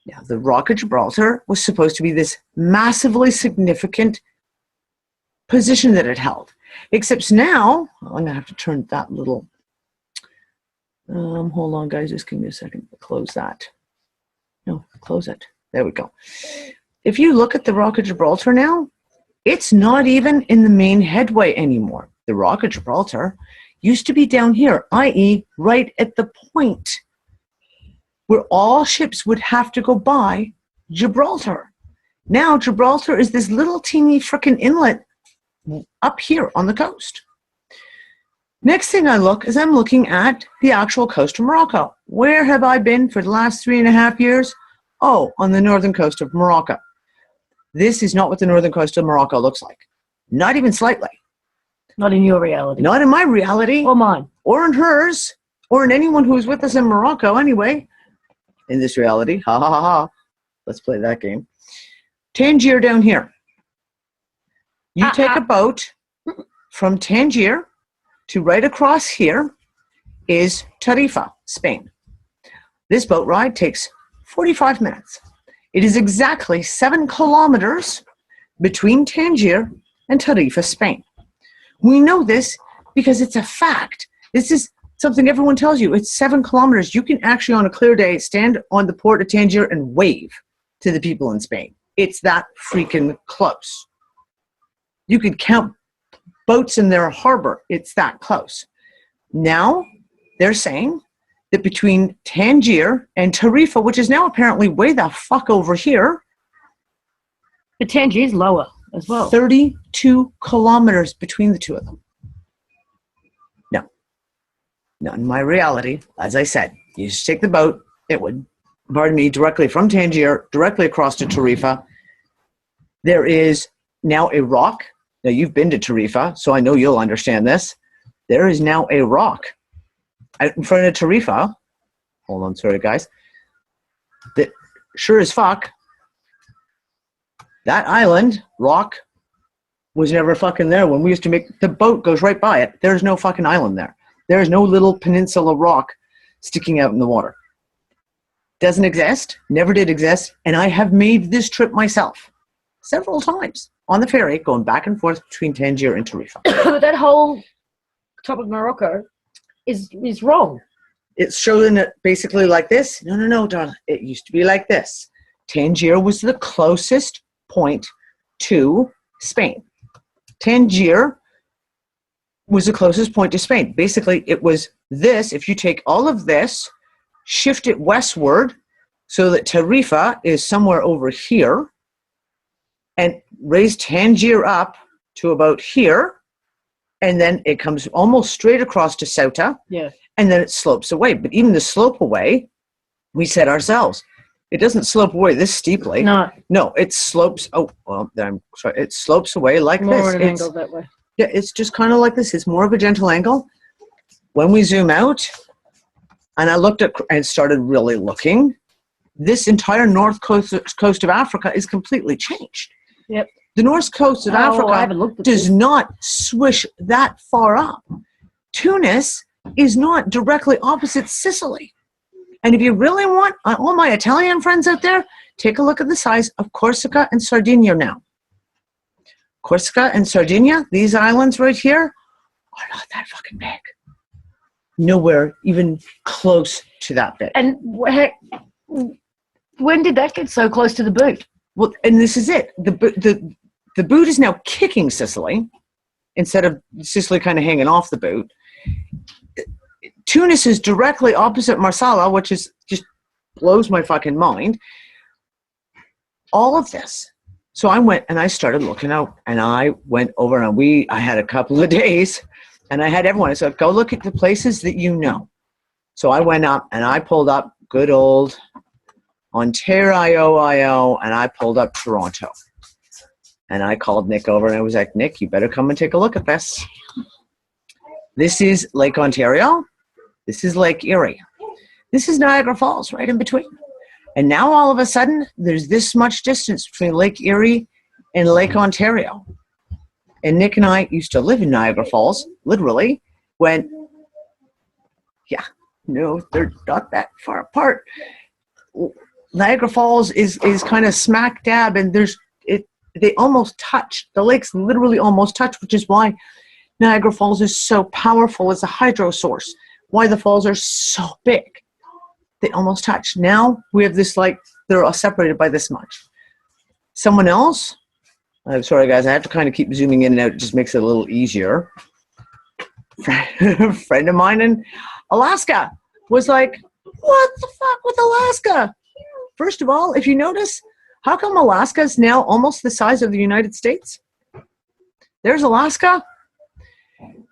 Now, the Rock of Gibraltar was supposed to be this massively significant position that it held. Except now, I'm going to have to turn that little, hold on guys, just give me a second to close that. No, close it. There we go. If you look at the Rock of Gibraltar now, it's not even in the main headway anymore. The Rock of Gibraltar used to be down here, i.e. right at the point where all ships would have to go by Gibraltar. Now Gibraltar is this little teeny frickin' inlet up here on the coast. Next thing I'm looking at the actual coast of Morocco. Where have I been for the last 3.5 years? Oh, on the northern coast of Morocco. This is not what the northern coast of Morocco looks like. Not even slightly. Not in your reality. Not in my reality. Or mine. Or in hers. Or in anyone who's with us in Morocco anyway. In this reality. Ha ha ha ha. Let's play that game. Tangier down here. You take a boat from Tangier to right across here is Tarifa, Spain. This boat ride takes 45 minutes. It is exactly 7 kilometers between Tangier and Tarifa, Spain. We know this because it's a fact. This is something everyone tells you. It's 7 kilometers. You can actually, on a clear day, stand on the port of Tangier and wave to the people in Spain. It's that freaking close. You could count boats in their harbor. It's that close. Now, they're saying that between Tangier and Tarifa, which is now apparently way the fuck over here. But Tangier's lower as well. 32 kilometers between the two of them. No. Not in my reality. As I said, you just take the boat. It would, directly from Tangier, directly across to Tarifa. There is now a rock. Now, you've been to Tarifa, so I know you'll understand this. There is now a rock out in front of Tarifa. Hold on, sorry, guys. That sure as fuck, that island, rock, was never fucking there when we used to make, the boat goes right by it. There's no fucking island there. There's no little peninsula rock sticking out in the water. Doesn't exist, never did exist, and I have made this trip myself several times on the ferry going back and forth between Tangier and Tarifa. But that whole top of Morocco is wrong. It's showing it basically like this. No, darling. It used to be like this. Tangier was the closest point to Spain. Tangier was the closest point to Spain. Basically, it was this. If you take all of this, shift it westward so that Tarifa is somewhere over here, and raise Tangier up to about here, and then it comes almost straight across to Ceuta, and then it slopes away. But even the slope away, we said ourselves, it doesn't slope away this steeply. No, it slopes. Oh, well, I'm sorry. It slopes away like more this. at an angle that way. Yeah, it's just kind of like this. It's more of a gentle angle. When we zoom out, and I looked at and started really looking, this entire north coast of Africa is completely changed. Yep. The north coast of Africa does not swish that far up. Tunis is not directly opposite Sicily. And if you really want, all my Italian friends out there, take a look at the size of Corsica and Sardinia now. Corsica and Sardinia, these islands right here, are not that fucking big. Nowhere even close to that big. And when did that get so close to the boot? Well, and this is it. The boot is now kicking Sicily instead of Sicily kind of hanging off the boot. Tunis is directly opposite Marsala, which is just blows my fucking mind. All of this. So I went and I started looking out, and I went over and I had a couple of days, and I had everyone. I said, go look at the places that you know. So I went up and I pulled up good old Ontario, and I pulled up Toronto. And I called Nick over and I was like, Nick, you better come and take a look at this. This is Lake Ontario. This is Lake Erie. This is Niagara Falls right in between. And now all of a sudden, there's this much distance between Lake Erie and Lake Ontario. And Nick and I used to live in Niagara Falls, literally, when, yeah, no, they're not that far apart. Niagara Falls is kind of smack dab, and they almost touch. The lakes literally almost touch, which is why Niagara Falls is so powerful as a hydro source, why the falls are so big. They almost touch. Now we have this, like, they're all separated by this much. Someone else, I'm sorry guys, I have to kind of keep zooming in and out. It just makes it a little easier. A friend of mine in Alaska was like, what the fuck with Alaska? First of all, if you notice, how come Alaska is now almost the size of the United States? There's Alaska.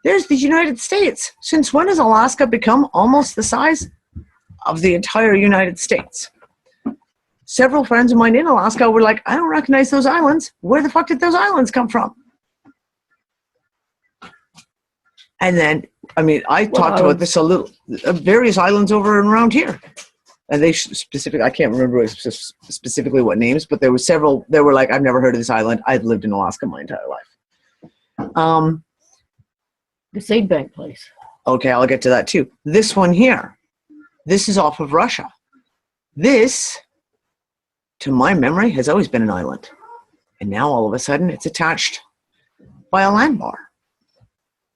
There's the United States. Since when has Alaska become almost the size of the entire United States? Several friends of mine in Alaska were like, I don't recognize those islands. Where the fuck did those islands come from? And then, I mean, I talked about this a little, various islands over and around here. And they specifically, I can't remember specifically what names, but there were several, they were like, I've never heard of this island. I've lived in Alaska my entire life. The seed bank place. Okay, I'll get to that too. This one here, this is off of Russia. This, to my memory, has always been an island. And now all of a sudden it's attached by a land bar.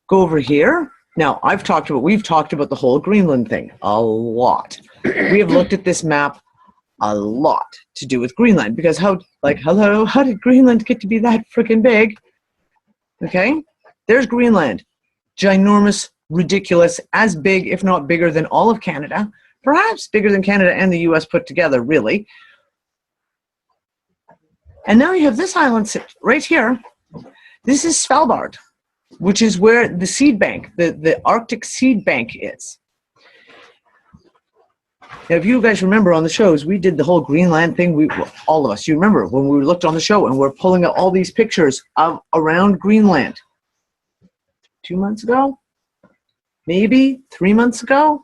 Go over here. Now, we've talked about the whole Greenland thing a lot. We have looked at this map a lot to do with Greenland, because how did Greenland get to be that freaking big? Okay, there's Greenland. Ginormous, ridiculous, as big, if not bigger than all of Canada, perhaps bigger than Canada and the US put together, really. And now you have this island right here. This is Svalbard, which is where the seed bank, the Arctic seed bank is. Now, if you guys remember on the shows, we did the whole Greenland thing. All of us, you remember when we looked on the show and we're pulling out all these pictures of around Greenland. 2 months ago, maybe 3 months ago.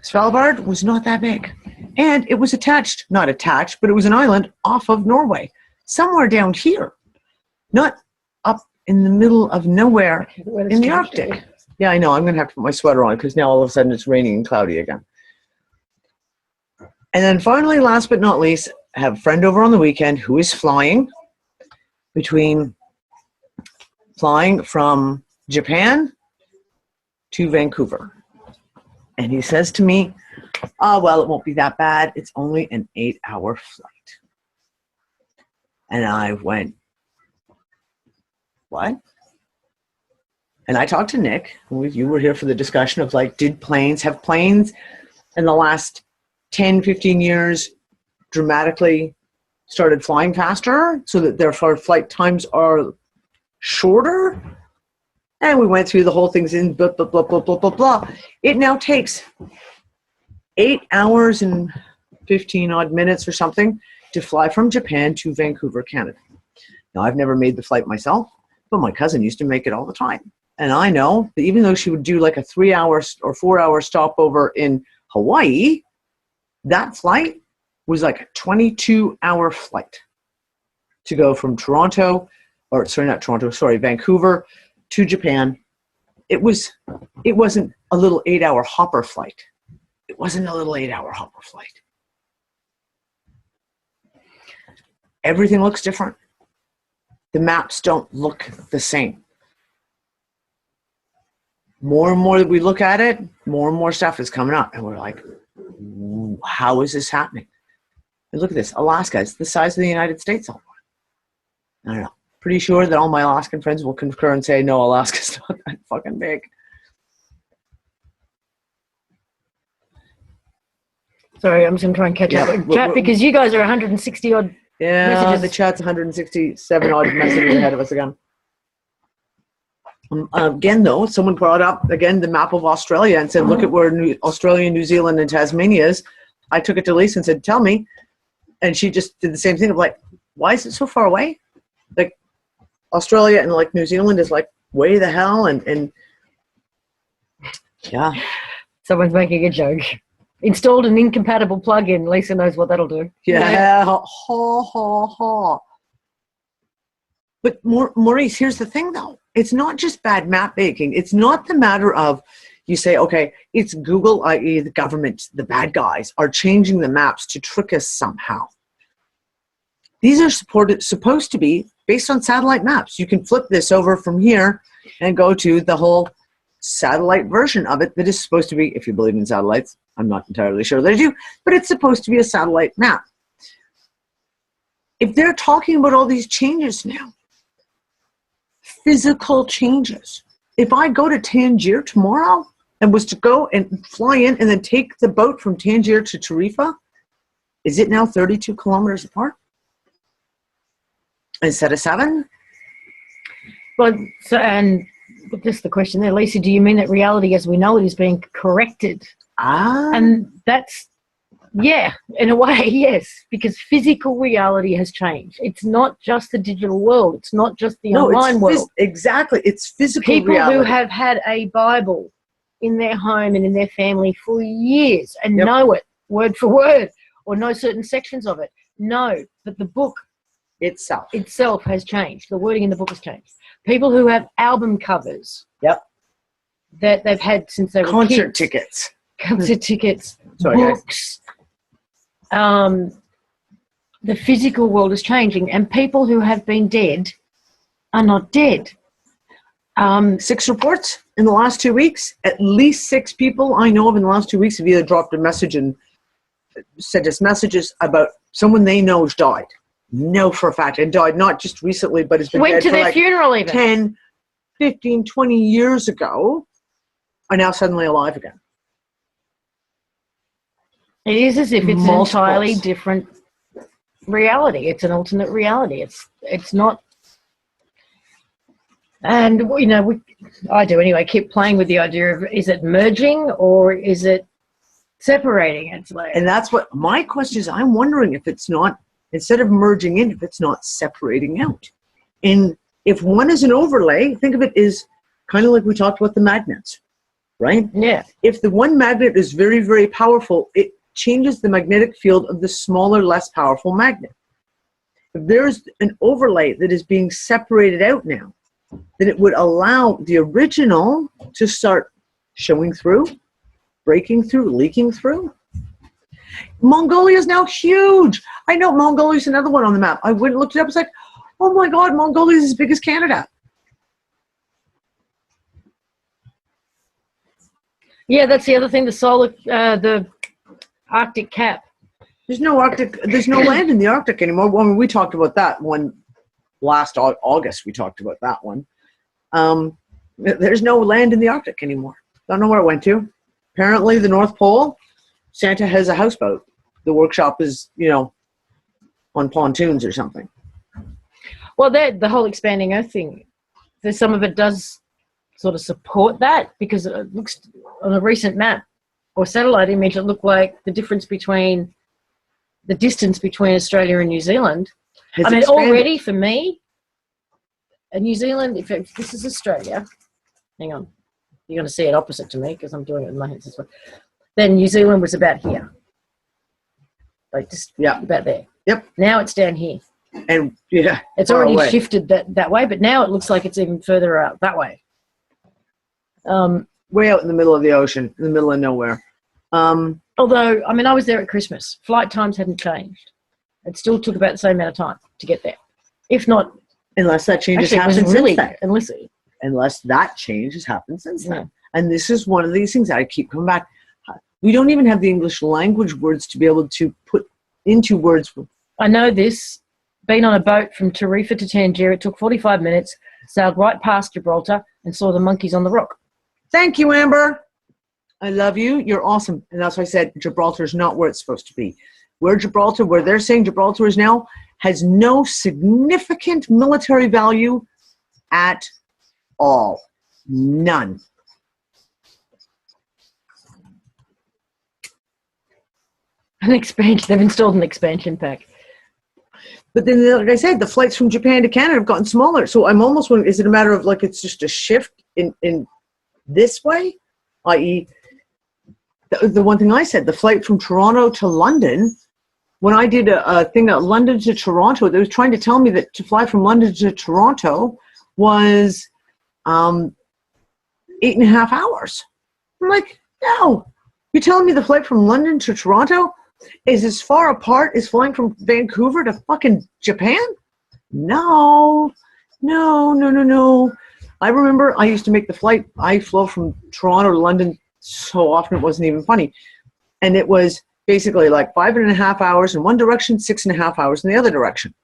Svalbard was not that big, and it was not attached, but it was an island off of Norway, somewhere down here, not up in the middle of nowhere in the Arctic. Yeah, I know. I'm gonna have to put my sweater on because now all of a sudden it's raining and cloudy again. And then finally, last but not least, I have a friend over on the weekend who is flying from Japan to Vancouver. And he says to me, oh, well, it won't be that bad. It's only an 8-hour flight. And I went, what? And I talked to Nick, you were here for the discussion of, like, have planes in the last 10, 15 years dramatically started flying faster so that their flight times are shorter? And we went through the whole things in blah, blah, blah, blah, blah, blah, blah. It now takes 8 hours and 15 odd minutes or something to fly from Japan to Vancouver, Canada. Now, I've never made the flight myself, But my cousin used to make it all the time. And I know that even though she would do like a 3-hour or 4-hour stopover in Hawaii, that flight was like a 22-hour flight to go from Vancouver to Japan. It wasn't a little 8-hour hopper flight. It wasn't a little 8-hour hopper flight. Everything looks different. The maps don't look the same. More and more that we look at it, more and more stuff is coming up. And we're like, how is this happening? And look at this. Alaska is the size of the United States. I don't know. Pretty sure that all my Alaskan friends will concur and say, no, Alaska's not that fucking big. Sorry, I'm just going to try and catch up with chat because you guys are 160 odd messages. The chat's 167 odd messages ahead of us again. Again, though, someone brought up, again, the map of Australia and said, look at where Australia, New Zealand, and Tasmania is. I took it to Lisa and said, tell me. And she just did the same thing of like, why is it so far away? Like, Australia and like New Zealand is like way the hell. And yeah. Someone's making a joke. Installed an incompatible plug-in. Lisa knows what that'll do. Yeah. Ha, ha, ha. But Maurice, here's the thing, though. It's not just bad map making. It's not the matter of you say, okay, it's Google, i.e. the government, the bad guys, are changing the maps to trick us somehow. These are supposed to be based on satellite maps. You can flip this over from here and go to the whole satellite version of it that is supposed to be, if you believe in satellites, I'm not entirely sure that I do, but it's supposed to be a satellite map. If they're talking about all these changes now, physical changes. If I go to Tangier tomorrow and was to go and fly in and then take the boat from Tangier to Tarifa, is it now 32 kilometers apart instead of 7? Well, so, and just the question there, Lisa, do you mean that reality as we know it is being corrected? And that's, yeah, in a way, yes, because physical reality has changed. It's not just the digital world. It's not just the online world. Exactly. It's physical People reality. who have had a Bible in their home and in their family for years and know it word for word or know certain sections of it. No, but the book itself has changed. The wording in the book has changed. People who have album covers that they've had since they were concert kids. tickets. Concert tickets, Sorry, books. The physical world is changing, and people who have been dead are not dead. 6 reports in the last 2 weeks. At least 6 people I know of in the last 2 weeks have either dropped a message and sent us messages about someone they know has died. Know for a fact, and died not just recently, but has been went dead to for their like funeral even 10, 15, 20 years ago, are now suddenly alive again. It is as if it's an entirely different reality. It's an alternate reality. It's not. And, you know, I do anyway, keep playing with the idea of, is it merging or is it separating? It's like, and that's what my question is. I'm wondering if it's not, instead of merging in, if it's not separating out. And if one is an overlay, think of it as kind of like we talked about the magnets, right? Yeah. If the one magnet is very, very powerful, it changes the magnetic field of the smaller, less powerful magnet. If there's an overlay that is being separated out now, then it would allow the original to start showing through, breaking through, leaking through. Mongolia is now huge. I know Mongolia is another one on the map. I went and looked it up. I was like, oh my God, Mongolia is as big as Canada. Yeah, that's the other thing, the Arctic cap. There's no land in the Arctic anymore. Well, we talked about that one last August. We talked about that one. There's no land in the Arctic anymore. Don't know where it went to. Apparently, the North Pole, Santa has a houseboat. The workshop is, on pontoons or something. Well, the whole expanding Earth thing, some of it does sort of support that, because it looks on a recent map or satellite image, it looked like the distance between Australia and New Zealand. Already for me, New Zealand, if this is Australia, hang on, you're going to see it opposite to me because I'm doing it with my hands this way. Then New Zealand was about here. Like just about there. Yep. Now it's down here. And yeah, it's already shifted that way, but now it looks like it's even further out that way. Way out in the middle of the ocean, in the middle of nowhere. Although, I mean, I was there at Christmas. Flight times hadn't changed. It still took about the same amount of time to get there. If not... Unless that change has happened since then. Unless that change has happened since then. And this is one of these things that I keep coming back. We don't even have the English language words to be able to put into words. I know this. Been on a boat from Tarifa to Tangier. It took 45 minutes. Sailed right past Gibraltar and saw the monkeys on the rock. Thank you, Amber. I love you. You're awesome. And that's why I said Gibraltar is not where it's supposed to be. Where they're saying Gibraltar is now, has no significant military value at all. None. An expansion. They've installed an expansion pack. But then, like I said, the flights from Japan to Canada have gotten smaller. So I'm almost wondering, is it a matter of like it's just a shift in this way? I.e., the one thing I said, the flight from Toronto to London, when I did a thing at London to Toronto, they was trying to tell me that to fly from London to Toronto was 8.5 hours. I'm like, no. You're telling me the flight from London to Toronto is as far apart as flying from Vancouver to fucking Japan? No. I remember I used to make the flight. I flew from Toronto to London so often it wasn't even funny. And it was basically like 5.5 hours in one direction, 6.5 hours in the other direction.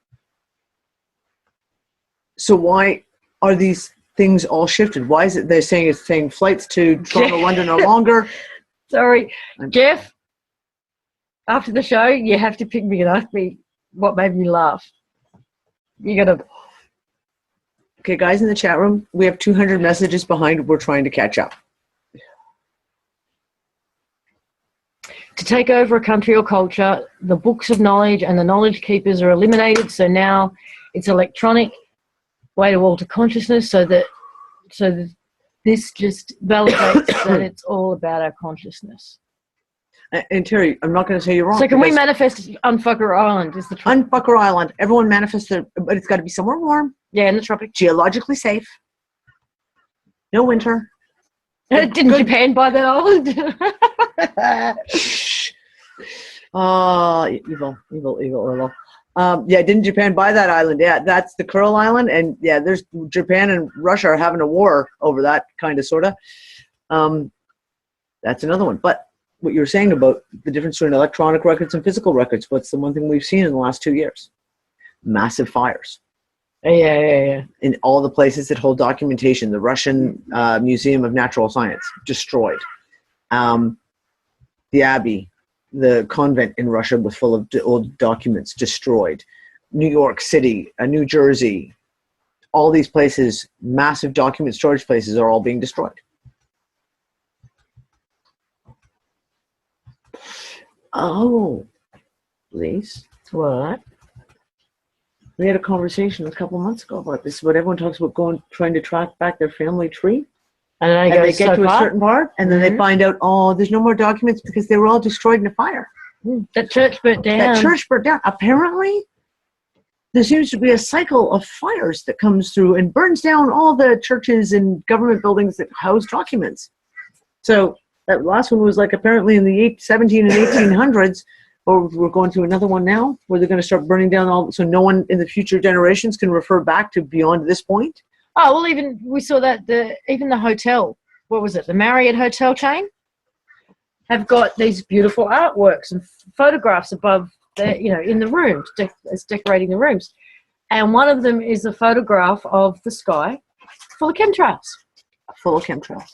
So why are these things all shifted? Why is it they're saying flights to Toronto, London are longer? Sorry, Jeff. After the show, you have to pick me and ask me what made me laugh. You gotta. Okay, guys in the chat room, we have 200 messages behind. We're trying to catch up. To take over a country or culture, the books of knowledge and the knowledge keepers are eliminated. So now it's electronic way to alter consciousness. So that this just validates that it's all about our consciousness. And Terry, I'm not going to say you're wrong. So can we manifest Unfucker Island? Is the Unfucker Island. Everyone manifests it, but it's got to be somewhere warm. Yeah, in the tropics. Geologically safe. No winter. Didn't Japan buy that island? Evil. Yeah, didn't Japan buy that island? Yeah, that's the Kuril Island, and yeah, there's Japan and Russia are having a war over that kind of sorta. That's another one. But what you were saying about the difference between electronic records and physical records, what's the one thing we've seen in the last 2 years? Massive fires. Yeah. In all the places that hold documentation, the Russian Museum of Natural Science destroyed. The Abbey, the convent in Russia was full of old documents destroyed. New York City, New Jersey, all these places, massive document storage places are all being destroyed. Oh, please. What? We had a conversation a couple months ago about this, but everyone talks about trying to track back their family tree. And they get to a certain part, and then they find out, oh, there's no more documents because they were all destroyed in a fire. That church burnt down. Apparently, there seems to be a cycle of fires that comes through and burns down all the churches and government buildings that house documents. So that last one was like apparently in the 17 and 1800s, or we're going through another one now where they're going to start burning down all, so no one in the future generations can refer back to beyond this point. Oh, well, even we saw that even the hotel, what was it, the Marriott hotel chain, have got these beautiful artworks and photographs above in the rooms, as decorating the rooms. And one of them is a photograph of the sky full of chemtrails. Full of chemtrails.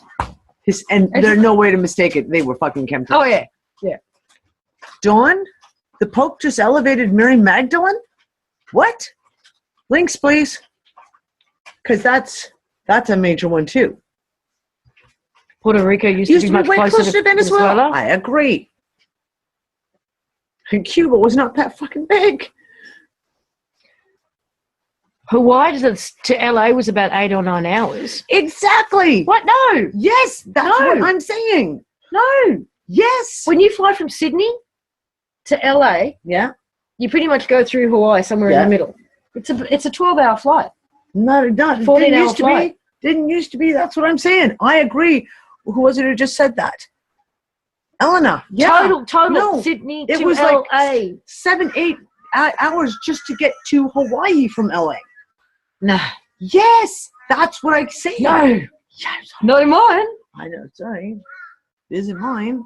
And there's no way to mistake it. They were fucking chemtrails. Oh, yeah. Dawn, the Pope just elevated Mary Magdalene? What? Links, please. Because that's a major one, too. Puerto Rico used to be much closer to Venezuela. I agree. And Cuba was not that fucking big. Hawaii to LA was about 8 or 9 hours. Exactly. What? No. Yes, that's what I'm saying. No. Yes. When you fly from Sydney to LA, Yeah. you pretty much go through Hawaii somewhere in the middle. It's a 12-hour flight. Not 14-hour flight. Didn't used to be. That's what I'm saying. I agree. Who was it who just said that? Elena. Yeah. Total. No, Sydney it to was LA. like 7-8 hours just to get to Hawaii from LA. Nah. Yes, that's what I'm saying. No. Yes. Not in mine. I know. Sorry. It isn't mine.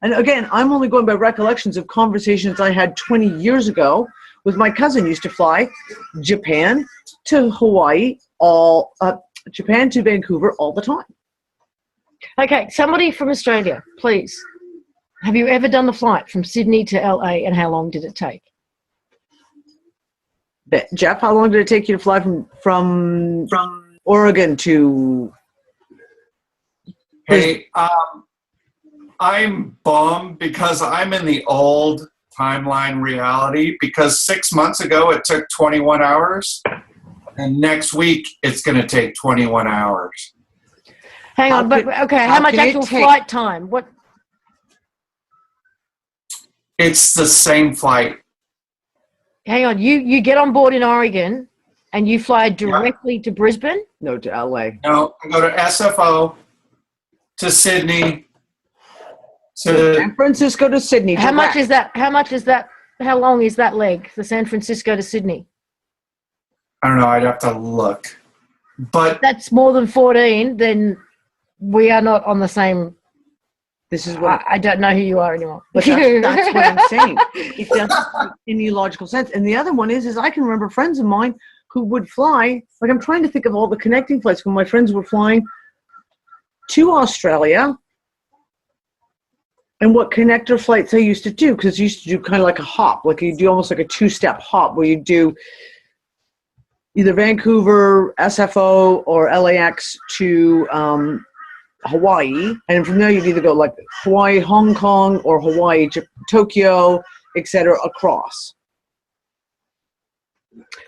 And again, I'm only going by recollections of conversations I had 20 years ago with my cousin. Used to fly Japan to Hawaii, Japan to Vancouver all the time. Okay, somebody from Australia, please. Have you ever done the flight from Sydney to LA, and how long did it take? Jeff, how long did it take you to fly from Oregon to? Hey, I'm bummed because I'm in the old timeline reality, because 6 months ago it took 21 hours, and next week it's going to take 21 hours. Hang on, how much actual flight time? What? It's the same flight. Hang on, you get on board in Oregon and you fly directly to Brisbane? No, to LA. No, I go to SFO, to Sydney, to San Francisco to Sydney. How much is that? How long is that leg, the San Francisco to Sydney? I don't know, I'd have to look. But that's more than 14, then we are not on the same. This is what I don't know who you are anymore. But that's what I'm saying. It doesn't make any logical sense. And the other one is I can remember friends of mine who would fly. Like, I'm trying to think of all the connecting flights when my friends were flying to Australia, and what connector flights they used to do, because you used to do kind of like a hop, like you do almost like a 2-step hop where you do either Vancouver, SFO, or LAX to Hawaii, and from there you'd either go like Hawaii, Hong Kong, or Hawaii to Tokyo, etc. across.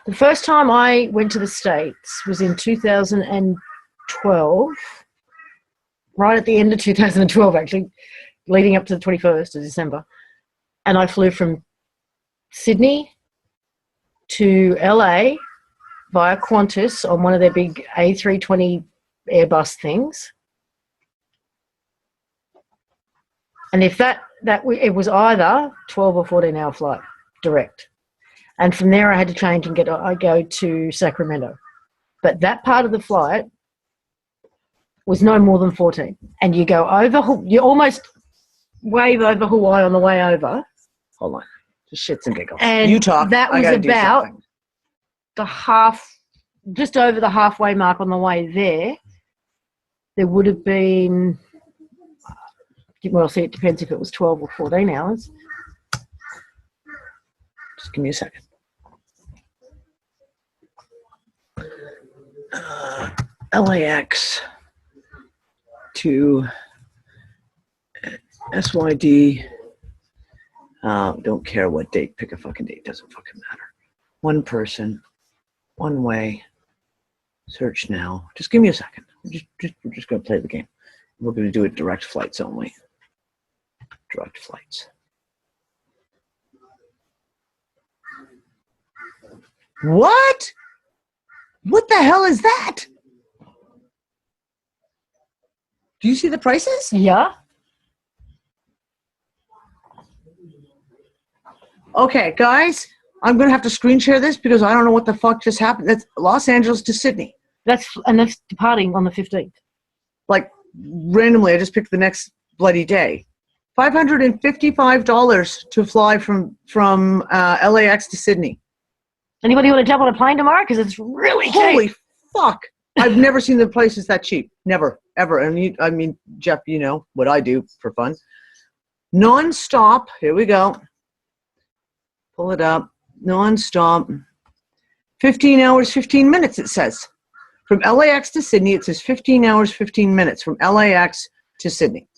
The first time I went to the States was in 2012, right at the end of 2012 actually, leading up to the 21st of December, and I flew from Sydney to LA via Qantas on one of their big A320 Airbus things. And if it was either 12 or 14-hour flight direct, and from there I had to change and I go to Sacramento. But that part of the flight was no more than 14, and you go over. You almost wave over Hawaii on the way over. Hold on, just shits and giggles. And you talk. That was about just over the halfway mark on the way there. There would have been. Well, see, it depends if it was 12 or 14 hours. Just give me a second. LAX to SYD. Don't care what date. Pick a fucking date. Doesn't fucking matter. One person, one way. Search now. Just give me a second. We're just going to play the game. We're going to do it direct flights only. Direct flights. What? What the hell is that? Do you see the prices? Yeah. Okay, guys, I'm going to have to screen share this because I don't know what the fuck just happened. That's Los Angeles to Sydney. That's departing on the 15th. Like, randomly, I just picked the next bloody day. $555 to fly from LAX to Sydney. Anybody want to jump on a plane tomorrow? Because it's really cheap. Holy fuck. I've never seen the places that cheap. Never, ever. And I mean, Jeff, you know what I do for fun. Non-stop. Here we go. Pull it up. Non-stop. 15 hours, 15 minutes, it says. From LAX to Sydney, it says 15 hours, 15 minutes from LAX to Sydney.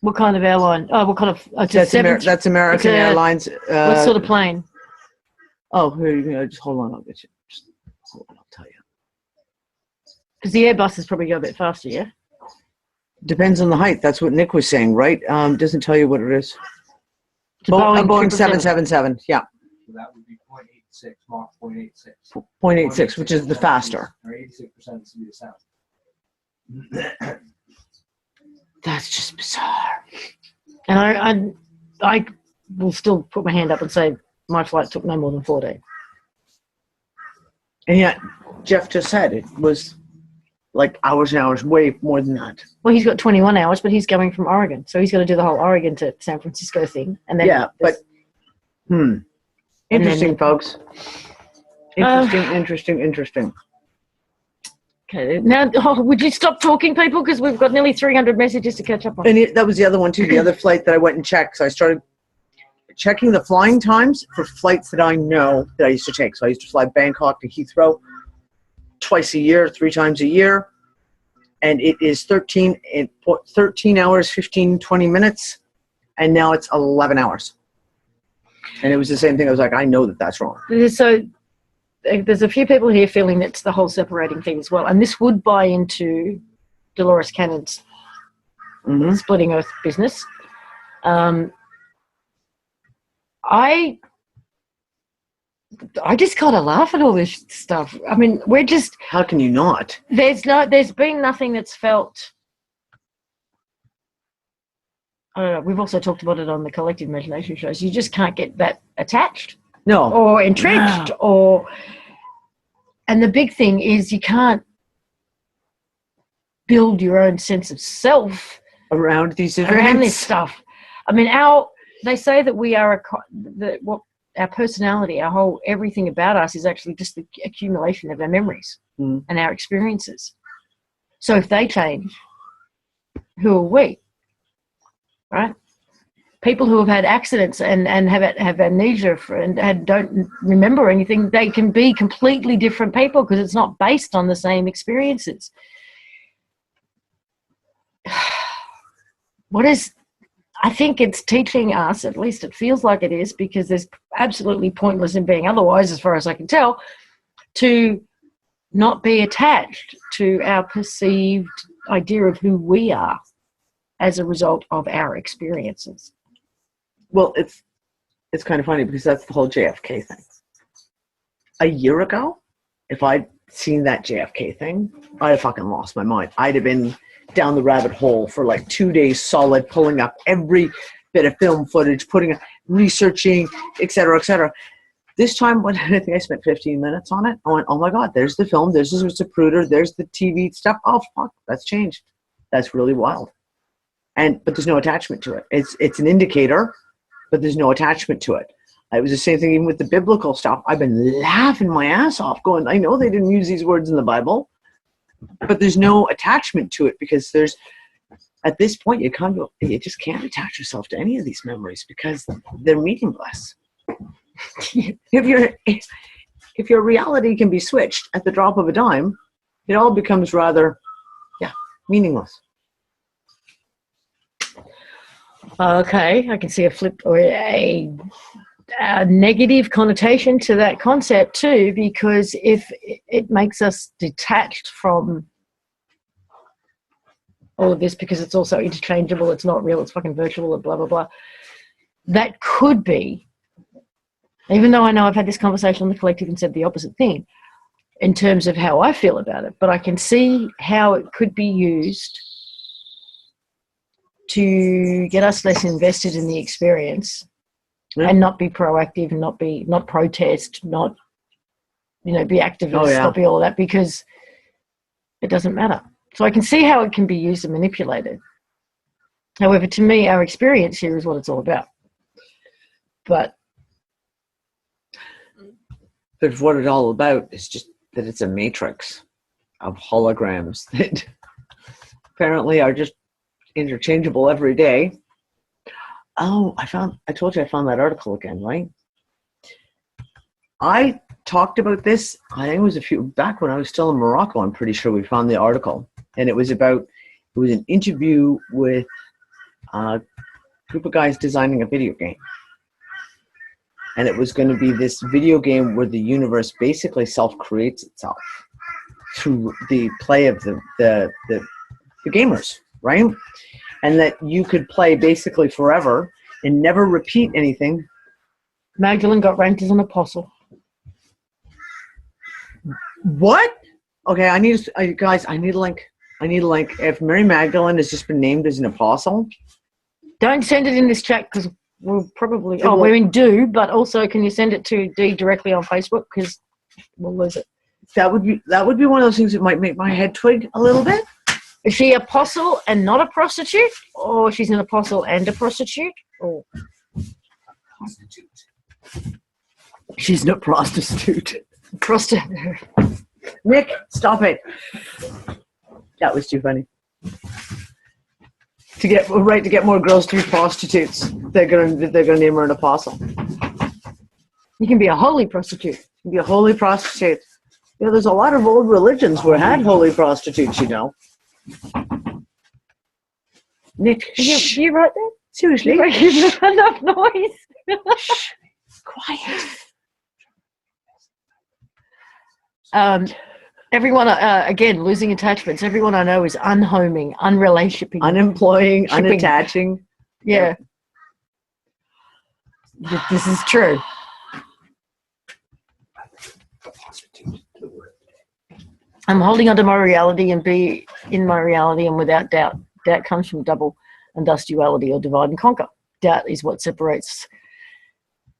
What kind of airline? Oh, what kind of? That's American Airlines. What sort of plane? Oh, here you go. Just hold on. I'll get you. Just hold on. I'll tell you. Because the Airbuses probably go a bit faster, yeah? Depends on the height. That's what Nick was saying, right? Doesn't tell you what it is. It's a Boeing Boeing 777. 777. Yeah. So that would be 0.86, Mach 0.86. 0.86, which is the faster. Or 86% of the speed of sound. That's just bizarre. And I will still put my hand up and say my flight took no more than 14. And yet, Jeff just said it was like hours and hours, way more than that. Well, he's got 21 hours, but he's going from Oregon. So he's got to do the whole Oregon to San Francisco thing. And then Yeah, but, interesting, folks. Interesting. Okay, now, would you stop talking, people? Because we've got nearly 300 messages to catch up on. And that was the other one, too, the other flight that I went and checked. So I started checking the flying times for flights that I know that I used to take. So I used to fly Bangkok to Heathrow twice a year, 3 times a year. And it is 13 hours, 20 minutes. And now it's 11 hours. And it was the same thing. I was like, I know that that's wrong. So there's a few people here feeling it's the whole separating thing as well. And this would buy into Dolores Cannon's splitting Earth business. I just gotta laugh at all this stuff. I mean, we're just... How can you not? There's been nothing that's felt... I don't know. We've also talked about it on the collective imagination shows. You just can't get that attached. No. Or entrenched. No. Or... And the big thing is you can't build your own sense of self around these events. Around this stuff. I mean, they say that we are our personality, our whole everything about us is actually just the accumulation of our memories and our experiences. So if they change, who are we? Right? People who have had accidents and have amnesia and don't remember anything, they can be completely different people because it's not based on the same experiences. I think it's teaching us, at least it feels like it is, because there's absolutely pointless in being otherwise, as far as I can tell, to not be attached to our perceived idea of who we are as a result of our experiences. Well, it's kind of funny because that's the whole JFK thing. A year ago, if I'd seen that JFK thing, I'd have fucking lost my mind. I'd have been down the rabbit hole for like 2 days solid, pulling up every bit of film footage, researching, et cetera, et cetera. This time, when I think I spent 15 minutes on it, I went, oh my God, there's the film, there's the Zapruder, there's the TV stuff. Oh fuck, that's changed. That's really wild. But there's no attachment to it. It's an indicator, but there's no attachment to it. It was the same thing even with the biblical stuff. I've been laughing my ass off going, I know they didn't use these words in the Bible, but there's no attachment to it because at this point, you just can't attach yourself to any of these memories because they're meaningless. If your reality can be switched at the drop of a dime, it all becomes rather, meaningless. Okay, I can see a flip or a negative connotation to that concept too, because if it makes us detached from all of this because it's also interchangeable, it's not real, it's fucking virtual, blah, blah, blah. That could be, even though I know I've had this conversation on the collective and said the opposite thing in terms of how I feel about it, but I can see how it could be used to get us less invested in the experience and not be proactive and not protest, not, be activists, not be all of that, because it doesn't matter. So I can see how it can be used and manipulated. However, to me, our experience here is what it's all about. But what it's all about is just that it's a matrix of holograms that apparently are just interchangeable every day. Oh, I told you I found that article again, right? I talked about this, I think it was back when I was still in Morocco, I'm pretty sure we found the article. And it was an interview with a group of guys designing a video game. and it was going to be this video game where the universe basically self-creates itself through the play of the gamers, right? And that you could play basically forever and never repeat anything. Magdalene got ranked as an apostle. What? Okay, guys, I need a link. I need a link. If Mary Magdalene has just been named as an apostle. Don't send it in this chat because we'll probably, we're in do, but also can you send it to Dee directly on Facebook because we'll lose it. That would be one of those things that might make my head twig a little bit. Is she apostle and not a prostitute? Or she's an apostle and a prostitute? Or Prostitute. She's no prostitute. Nick, stop it. That was too funny. To get more girls to be prostitutes, they're gonna name her an apostle. you can be a holy prostitute. You can be a holy prostitute. You know, there's a lot of old religions where had holy prostitutes, you know. Nick, Did you write that? Seriously? You're making enough noise. Shh. Quiet. Everyone, again, losing attachments. Everyone I know is unhoming, unrelationshiping. Unemploying, Shipping. unattaching. Yeah. This is true. I'm holding on to my reality and be in my reality and without doubt. Doubt comes from double and thus duality or divide and conquer. Doubt is what separates.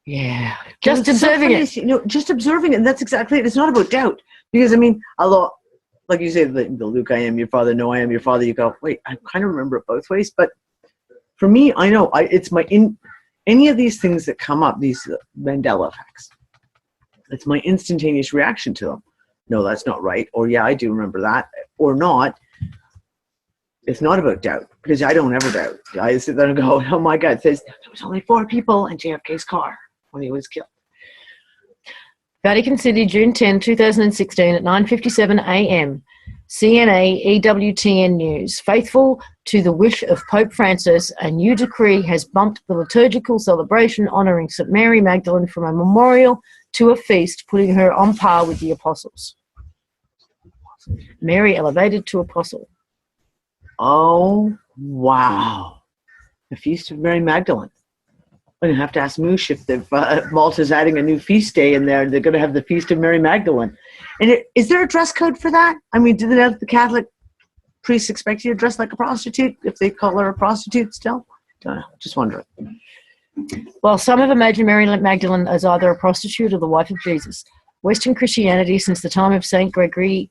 Yeah. Just observing it. You know, just observing it. And that's exactly it. It's not about doubt. Because, I mean, a lot, like you say, the Luke, I am your father, no, I am your father. You go, wait, I kind of remember it both ways. But for me, I know it's any of these things that come up, these Mandela effects, it's my instantaneous reaction to them. No, that's not right. Or, yeah, I do remember that. Or not. It's not about doubt, because I don't ever doubt. I sit there and go, oh, my God, there was only 4 people in JFK's car when he was killed. Vatican City, June 10, 2016 at 9:57 a.m. CNA EWTN News. Faithful to the wish of Pope Francis, a new decree has bumped the liturgical celebration honouring St. Mary Magdalene from a memorial to a feast, putting her on par with the apostles. Mary elevated to apostle. Oh, wow. The Feast of Mary Magdalene. I'm going to have to ask Moosh if Malta's adding a new feast day in there. They're going to have the Feast of Mary Magdalene. And is there a dress code for that? I mean, do the Catholic priests expect you to dress like a prostitute if they call her a prostitute still? Don't know. Just wondering. Well, some have imagined Mary Magdalene as either a prostitute or the wife of Jesus. Western Christianity, since the time of St. Gregory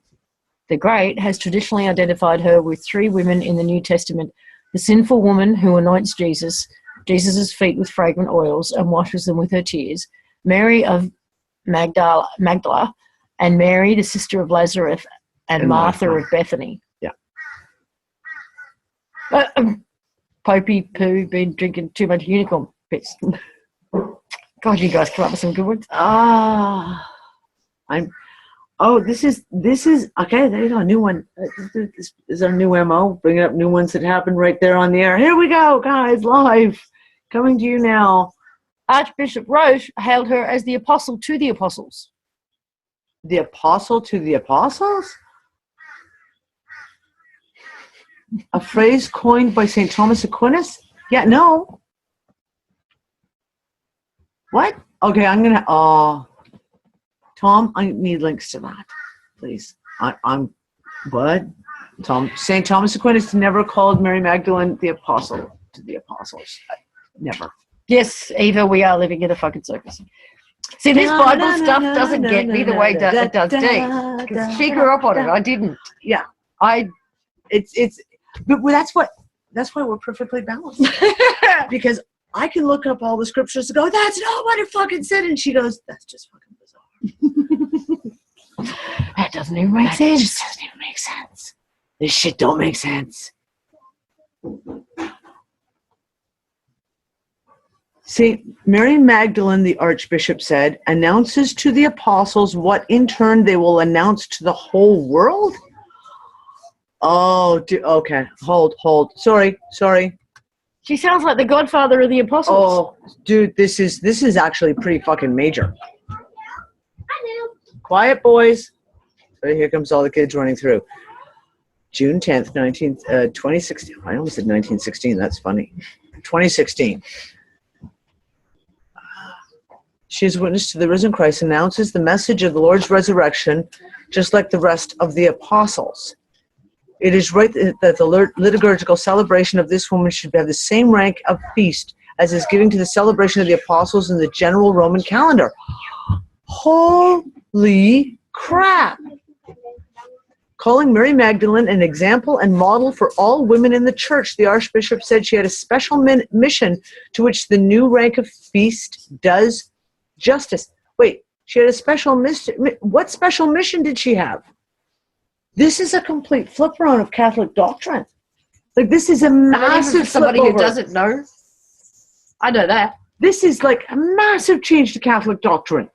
the Great, has traditionally identified her with 3 women in the New Testament: the sinful woman who anoints Jesus' feet with fragrant oils and washes them with her tears, Mary of Magdala, and Mary, the sister of Lazarus, and Martha of Bethany. Yeah. Popey Poo been drinking too much unicorn piss. God, you guys come up with some good ones. This is okay. There you go, a new one. This is our new MO, bringing up new ones that happen right there on the air. Here we go, guys, live, coming to you now. Archbishop Roche hailed her as the apostle to the apostles. The apostle to the apostles? A phrase coined by St. Thomas Aquinas? Yeah, no. What? Okay, I'm going to... Tom, I need links to that, please. I'm what? St. Thomas Aquinas never called Mary Magdalene the apostle to the apostles. Never. Yes, Eva, we are living in a fucking circus. See, this Bible stuff doesn't get me the way that it does Dee. Because she grew up on it. I didn't. Yeah. But that's why we're perfectly balanced. Because I can look up all the scriptures and go, that's not what it fucking said. And she goes, that's just fucking that doesn't even make sense. Just doesn't even make sense. This shit don't make sense. St. Mary Magdalene, the Archbishop said, announces to the apostles what in turn they will announce to the whole world? Oh, okay. Hold. Sorry. She sounds like the godfather of the apostles. Oh, dude, this is actually pretty fucking major. Quiet, boys. So here comes all the kids running through. June 10th, 2016. I almost said 1916. That's funny. 2016. She is witness to the risen Christ, announces the message of the Lord's resurrection, just like the rest of the apostles. It is right that the liturgical celebration of this woman should have the same rank of feast as is given to the celebration of the apostles in the general Roman calendar. Holy crap! Calling Mary Magdalene an example and model for all women in the church, the Archbishop said she had a special mission to which the new rank of feast does justice. Wait, she had a special mission. What special mission did she have? This is a complete flip around of Catholic doctrine. Like, this is a massive somebody flip who over. doesn't know. I know that. This is like a massive change to Catholic doctrine.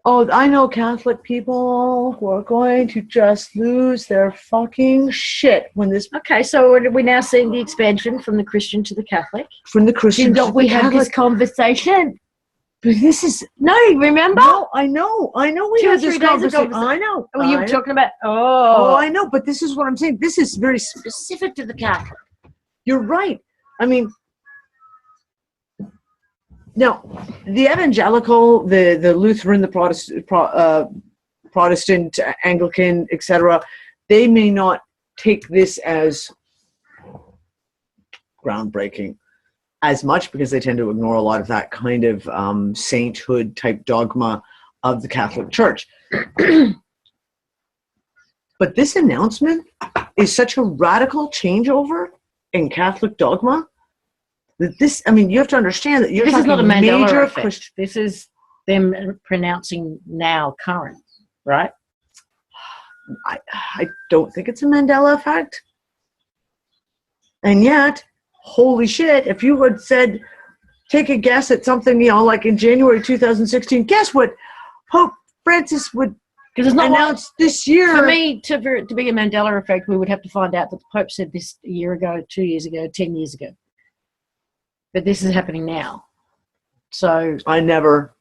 Oh, I know Catholic people who are going to just lose their fucking shit when this. Okay, so are we now seeing the expansion from the Christian to the Catholic? From the Christian Did to not we the have Catholic. this conversation? But this is. No, remember? No, I know. We 2 or had 3 this days conversation. ago. I know. Were you I know. talking about? Oh, Oh, I know. But this is what I'm saying. This is very specific to the Catholic. You're right. I mean, now the evangelical, the Lutheran, the Protestant, Anglican, etc., they may not take this as groundbreaking as much because they tend to ignore a lot of that kind of sainthood type dogma of the Catholic Church. But this announcement is such a radical changeover in Catholic dogma that this, I mean, you have to understand that you're this is not a talking Mandela major effect. Christian. This is them pronouncing now current, right? I don't think it's a Mandela effect. And yet, holy shit, if you had said, take a guess at something, you know, like in January 2016, guess what Pope Francis would Because it's not announce this year? For me, to be a Mandela effect, we would have to find out that the Pope said this a year ago, 2 years ago, 10 years ago. But this is happening now. So I never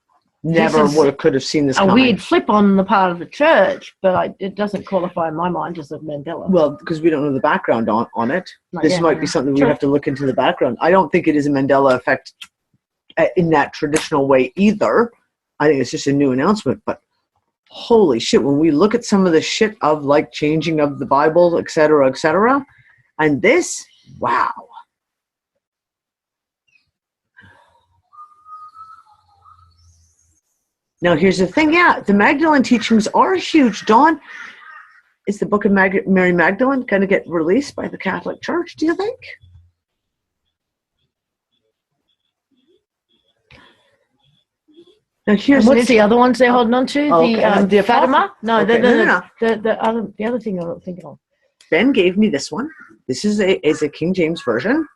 is could have seen this a coming. weird flip on the part of the church, but it doesn't qualify in my mind as a Mandela. Well, because we don't know the background on it. Not This yet, might yeah. be something we Sure. have to look into the background. I don't think it is a Mandela effect in that traditional way either. I think it's just a new announcement. But holy shit, when we look at some of the shit of like changing of the Bible, et cetera, and this, wow. Now, here's the thing. Yeah, the Magdalene teachings are huge. Dawn, is the book of Mary Magdalene going to get released by the Catholic Church, do you think? Now, here's And what's the other ones they're holding on to? The Fatima? No, Okay, no. the other thing I'm thinking of. Ben gave me this one. This is a King James version,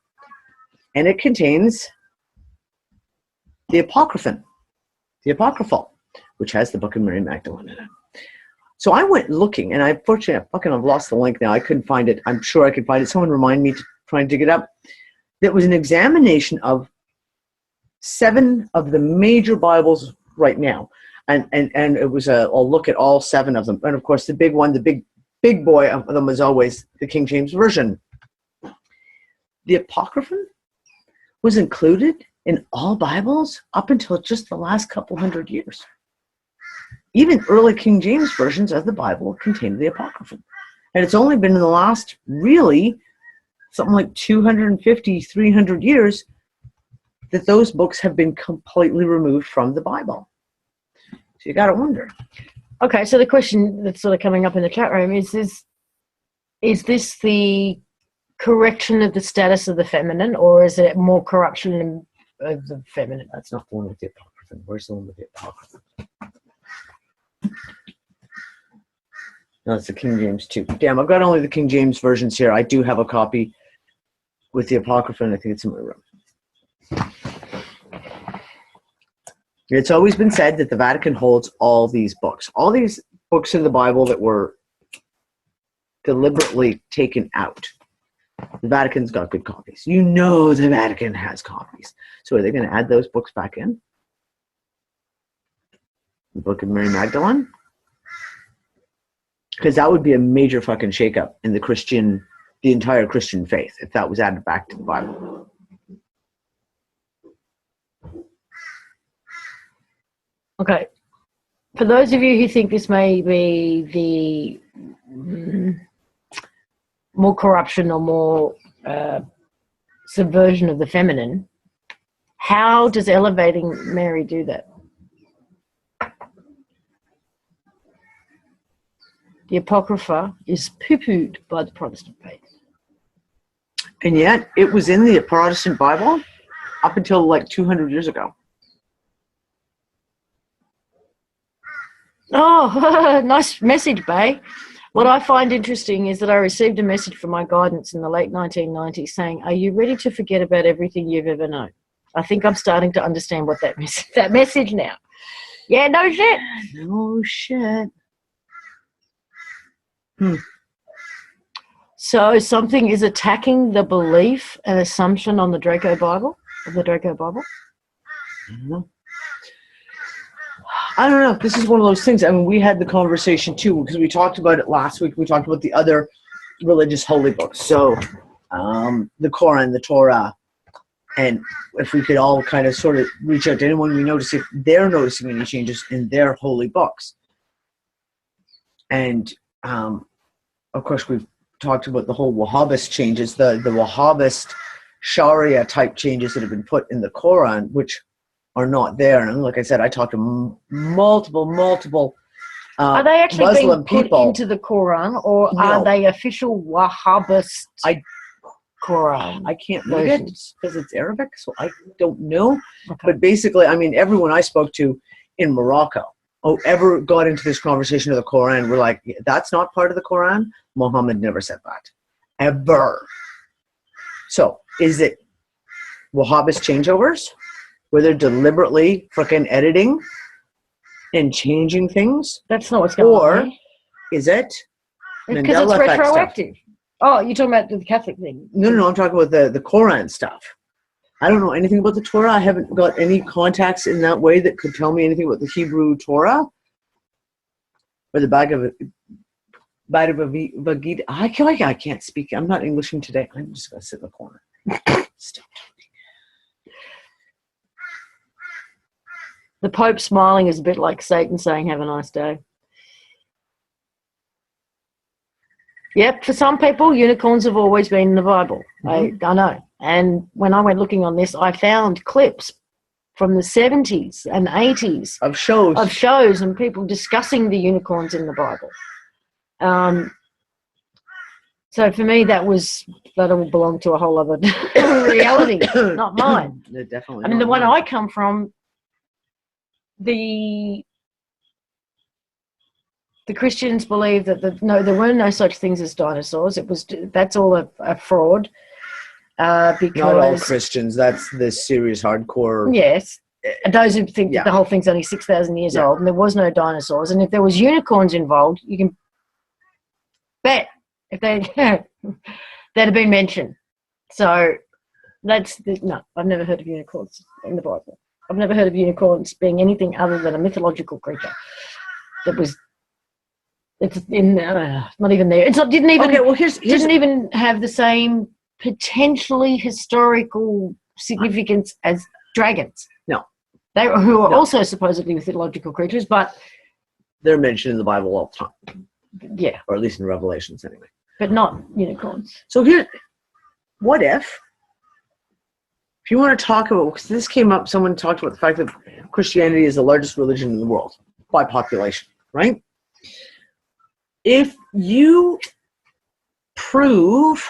and it contains the Apocryphal, which has the book of Mary Magdalene in it. So I went looking, and I've lost the link now. I couldn't find it. I'm sure I could find it. Someone remind me to try and dig it up. That was an examination of 7 of the major Bibles right now, and it was a look at all 7 of them. And of course, the big one, the big boy of them was always the King James version. The Apocryphal was included in all Bibles up until just the last couple hundred years. Even early King James versions of the Bible contained the Apocryphal. And it's only been in the last, really, something like 250, 300 years that those books have been completely removed from the Bible. So you got to wonder. Okay, so the question that's sort of coming up in the chat room is this the correction of the status of the feminine, or is it more corruption of the feminine? That's not the one with the Apocryphal. Where's the one with the Apocryphal? No, it's the King James too. Damn, I've got only the King James versions here. I do have a copy with the Apocryphal, and I think it's in my room. It's always been said that the Vatican holds all these books. All these books in the Bible that were deliberately taken out The Vatican's got good copies. You know the Vatican has copies. So are they going to add those books back in? The Book of Mary Magdalene? Because that would be a major fucking shakeup in the entire Christian faith if that was added back to the Bible. Okay. For those of you who think this may be the more corruption or more subversion of the feminine, how does elevating Mary do that? The Apocrypha is poo-pooed by the Protestant faith. And yet, it was in the Protestant Bible up until like 200 years ago. Oh, nice message, Bay. What I find interesting is that I received a message from my guidance in the late 1990s saying, "Are you ready to forget about everything you've ever known?" I think I'm starting to understand what that message now. Yeah, no shit. No shit. So something is attacking the belief and assumption on the Draco Bible, of the Draco Bible? I don't know. This is one of those things. I mean, we had the conversation too, because we talked about it last week. We talked about the other religious holy books. So the Quran, the Torah, and if we could all kind of sort of reach out to anyone we notice if they're noticing any changes in their holy books. And of course, we've talked about the whole Wahhabist changes, the Wahhabist Sharia type changes that have been put in the Quran, which are not there. And like I said, I talked to multiple are they actually Muslim being people. put into the Quran, or No. are they official Wahhabist Quran? I can't read it versions? because it's Arabic, so I don't know. Okay. But basically, I mean, everyone I spoke to in Morocco ever got into this conversation of the Quran were like, that's not part of the Quran. Muhammad never said that. Ever. So, is it Wahhabist changeovers? Where they're deliberately freaking editing and changing things? That's not what's going on. Or There. is it Because Mandela it's Effect retroactive. Oh, you're talking about the Catholic thing. No, I'm talking about the Quran stuff. I don't know anything about the Torah. I haven't got any contacts in that way that could tell me anything about the Hebrew Torah or the Bhagavad Gita. I can't speak. I'm not Englishing today. I'm just going to sit in the corner. Stop talking. The Pope smiling is a bit like Satan saying, "Have a nice day." Yep, for some people, unicorns have always been in the Bible. Mm-hmm. I know. And when I went looking on this, I found clips from the 70s and 80s Of shows and people discussing the unicorns in the Bible. So for me, that all belonged to a whole other reality, not mine. Definitely. I mean, the one I come from, the Christians believe that there were no such things as dinosaurs. That's all a fraud. Because not all Christians. That's the serious hardcore. Yes, those who think Yeah. that the whole thing's only 6,000 years Yeah. old and there was no dinosaurs. And if there was unicorns involved, you can bet if they'd have been mentioned. So no, I've never heard of unicorns in the Bible. I've never heard of unicorns being anything other than a mythological creature that was. It's in not even there. Didn't even. Okay, well didn't even have the same potentially historical significance as dragons. No, who are also supposedly mythological creatures, but they're mentioned in the Bible all the time. Yeah, or at least in Revelations, anyway. But not unicorns. So what if you want to talk about, because this came up, someone talked about the fact that Christianity is the largest religion in the world by population, right? If you prove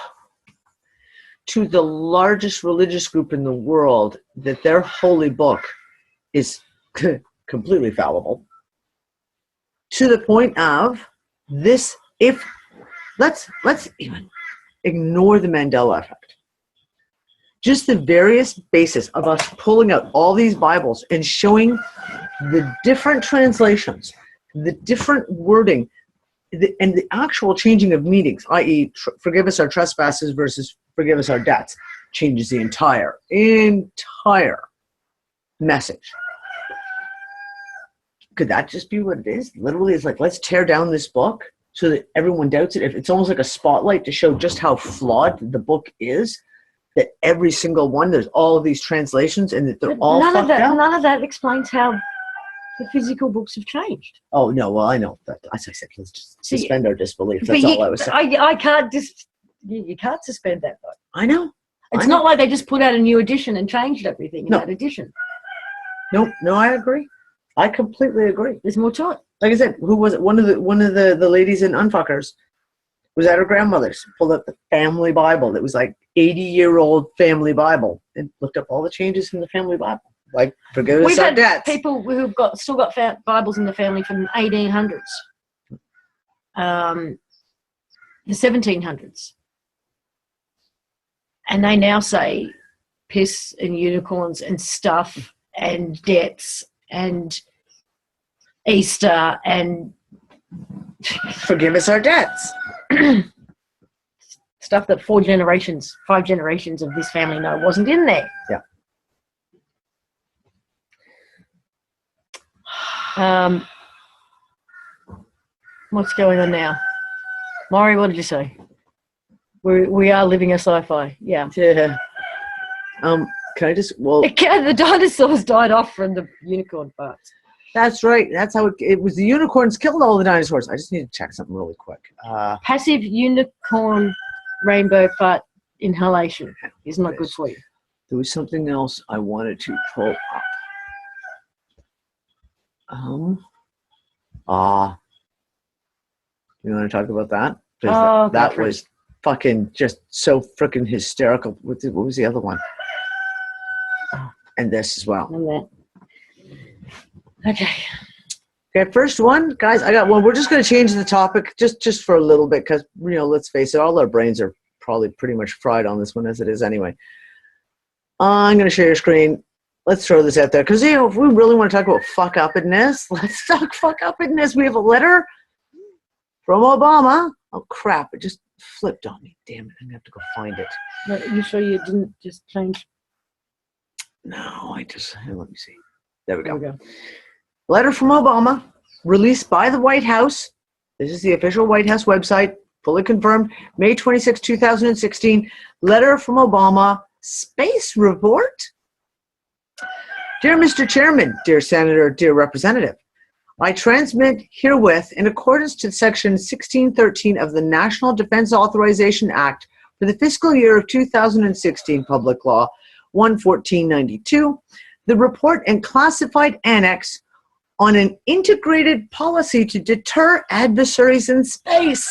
to the largest religious group in the world that their holy book is completely fallible, to the point of this, let's even ignore the Mandela effect. Just the various basis of us pulling out all these Bibles and showing the different translations, the different wording, and the actual changing of meanings, i.e. forgive us our trespasses versus forgive us our debts, changes the entire message. Could that just be what it is? Literally, it's like, let's tear down this book so that everyone doubts it. If it's almost like a spotlight to show just how flawed the book is, that every single one, there's all of these translations and that they're all fucked up. None of that explains how the physical books have changed. Oh, no, well, I know. That, as I said, let's just suspend our disbelief. That's all I was saying. I can't you can't suspend that, though. I know. It's not like they just put out a new edition and changed everything in that edition. No, I agree. I completely agree. There's more to it. Like I said, who was it? One of the ladies in Unfuckers was at her grandmother's, pulled up the family Bible. It was like 80-year-old family Bible, and looked up all the changes in the family Bible. Like, forgive us our debts. We've had people who've still got Bibles in the family from the 1800s, the 1700s, and they now say piss and unicorns and stuff and debts and Easter and forgive us our debts. Stuff that 5 generations of this family know wasn't in there. Yeah. What's going on now? Maury, what did you say? We are living a sci-fi. Yeah. Yeah. Can I just, well... The dinosaurs died off from the unicorn parts. That's right. That's how it was. The unicorns killed all the dinosaurs. I just need to check something really quick. Passive unicorn rainbow fart inhalation is not good for you. There was something else I wanted to pull up. You want to talk about that? That was fucking just so freaking hysterical. What was the other one? And this as well. And that. Okay, first one, guys, I got one. We're just going to change the topic just for a little bit because, let's face it, all our brains are probably pretty much fried on this one as it is anyway. I'm going to share your screen. Let's throw this out there because, if we really want to talk about fuck-uppedness, let's talk fuck-uppedness. We have a letter from Obama. Oh, crap. It just flipped on me. Damn it. I'm going to have to go find it. No, you sure you didn't just change? No, let me see. There we go. There we go. Letter from Obama, released by the White House. This is the official White House website, fully confirmed, May 26, 2016. Letter from Obama, space report. Dear Mr. Chairman, dear Senator, dear Representative, I transmit herewith, in accordance to Section 1613 of the National Defense Authorization Act for the fiscal year of 2016, Public Law 11492, the report and classified annex on an integrated policy to deter adversaries in space.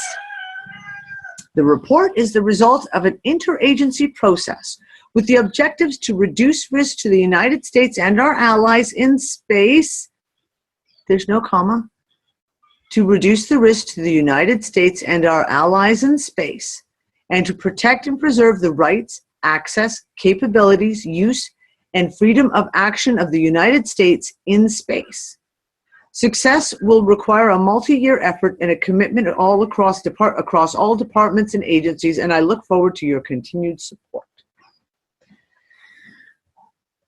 The report is the result of an interagency process with the objectives to reduce risk to the United States and our allies in space. There's no comma. To reduce the risk to the United States and our allies in space, and to protect and preserve the rights, access, capabilities, use, and freedom of action of the United States in space. Success will require a multi-year effort and a commitment all across all departments and agencies, and I look forward to your continued support.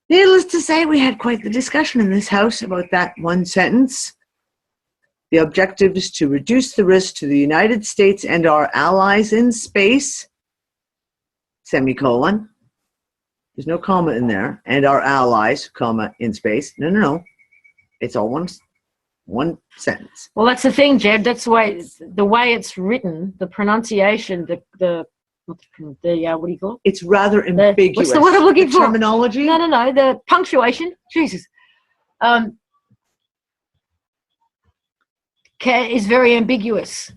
Needless to say, we had quite the discussion in this house about that one sentence. The objective is to reduce the risk to the United States and our allies in space, semicolon. There's no comma in there. And our allies, comma, in space. No. It's all one sentence. Well, that's the thing, Jed. That's the way it's written, the pronunciation, the what do you call it? It's rather ambiguous. What's the word I'm looking for? Terminology? No. The punctuation. Jesus. Is very ambiguous.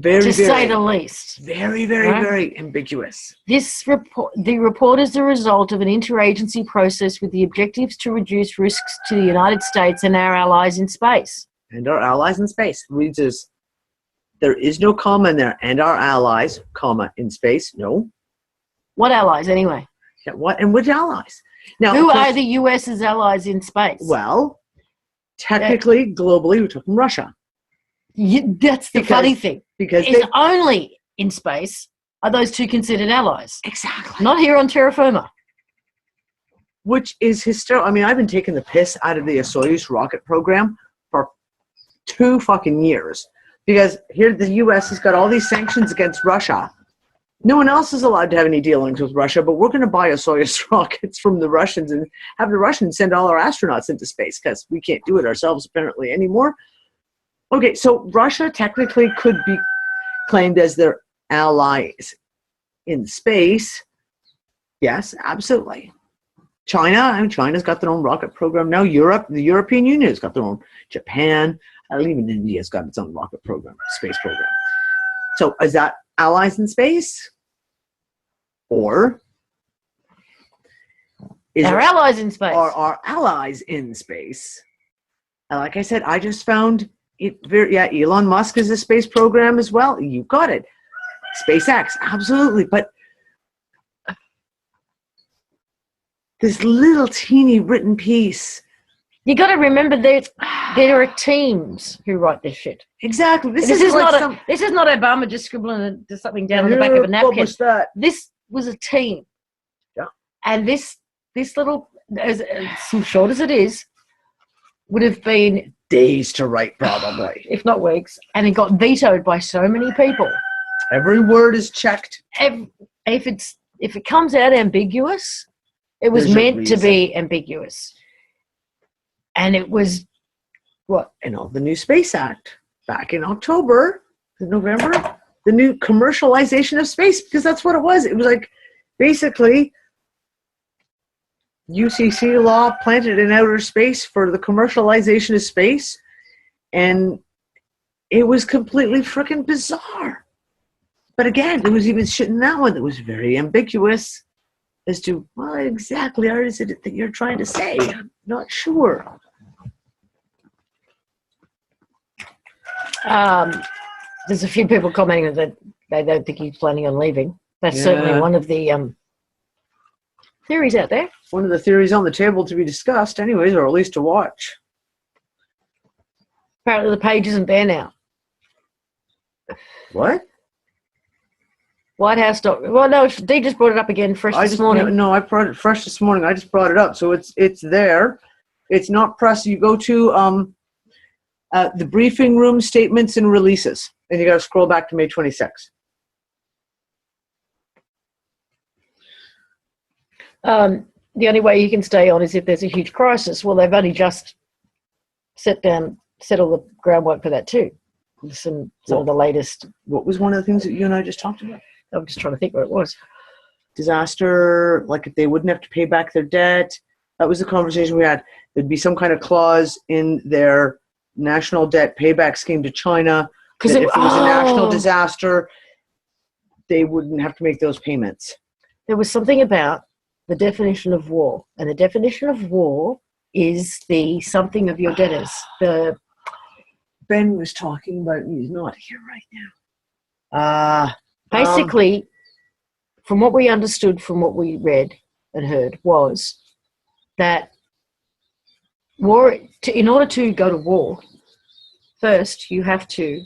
To say the least. Very, very ambiguous. The report is the result of an interagency process with the objectives to reduce risks to the United States and our allies in space. And our allies in space. Reads as, there is no comma in there. And our allies, comma, in space. No. What allies, anyway? Yeah, what? And which allies? Now, who are the US's allies in space? Well, technically, globally, we're talking Russia. That's the funny thing. Because it's only in space are those two considered allies? Exactly. Not here on terra firma. Which is hysterical. I mean, I've been taking the piss out of the Soyuz rocket program for 2 fucking years. Because here the U.S. has got all these sanctions against Russia. No one else is allowed to have any dealings with Russia, but we're going to buy a Soyuz rockets from the Russians and have the Russians send all our astronauts into space because we can't do it ourselves apparently anymore. Okay, so Russia technically could be claimed as their allies in space. Yes, absolutely. China's got their own rocket program now. Europe, the European Union has got their own. Japan, even India's got its own rocket program, space program. So is that allies in space? Or Our allies in space. Are our allies in space? And like I said, I just found it very, Elon Musk is a space program as well. You got it. SpaceX, absolutely. But this little teeny written piece. You got to remember that there are teams who write this shit. Exactly. This is not Obama just scribbling something down on the back of a napkin. This was a team. Yeah. And this little, as short as it is, would have been days to write, probably, if not weeks. And it got vetoed by so many people. Every word is checked. If it comes out ambiguous, it was meant to be ambiguous. And it was what? The new Space Act back in November, the new commercialization of space, because that's what it was. It was like basically UCC law planted in outer space for the commercialization of space, and it was completely freaking bizarre. But again, there was even shit in that one that was very ambiguous as to what exactly is it that you're trying to say. I'm not sure. There's a few people commenting that they don't think he's planning on leaving. That's certainly one of the theories out there. One of the theories on the table to be discussed anyways, or at least to watch. Apparently the page isn't there now. What? White House well, no, Dee just brought it up again this morning. No, I brought it fresh this morning. I just brought it up. So it's there. It's not press. You go to the briefing room statements and releases, and you got to scroll back to May 26th. The only way you can stay on is if there's a huge crisis. Well, they've only just set all the groundwork for that too. Some of the latest. What was one of the things that you and I just talked about? I'm just trying to think what it was. Disaster, like if they wouldn't have to pay back their debt. That was the conversation we had. There'd be some kind of clause in their national debt payback scheme to China. Because if it was a national disaster, they wouldn't have to make those payments. There was something about the definition of war. And the definition of war is the something of your debtors. Ben was talking about, he's not here right now. Basically, from what we understood, from what we read and heard, was that in order to go to war, first you have to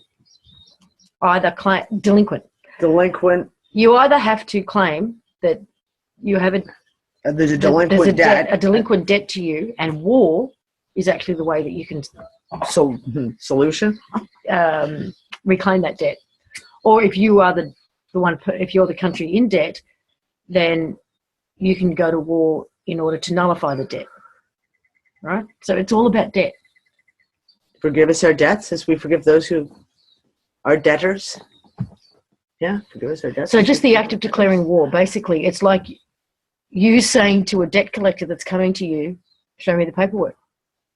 either claim delinquent. You either have to claim that you have there's a delinquent debt. A delinquent debt to you, and war is actually the way that you can solution reclaim that debt. Or if you are the one, if you're the country in debt, then you can go to war in order to nullify the debt. Right? So it's all about debt. Forgive us our debts as we forgive those who are debtors. Yeah, forgive us our debts. So just the act of declaring war, basically, it's like you saying to a debt collector that's coming to you, show me the paperwork,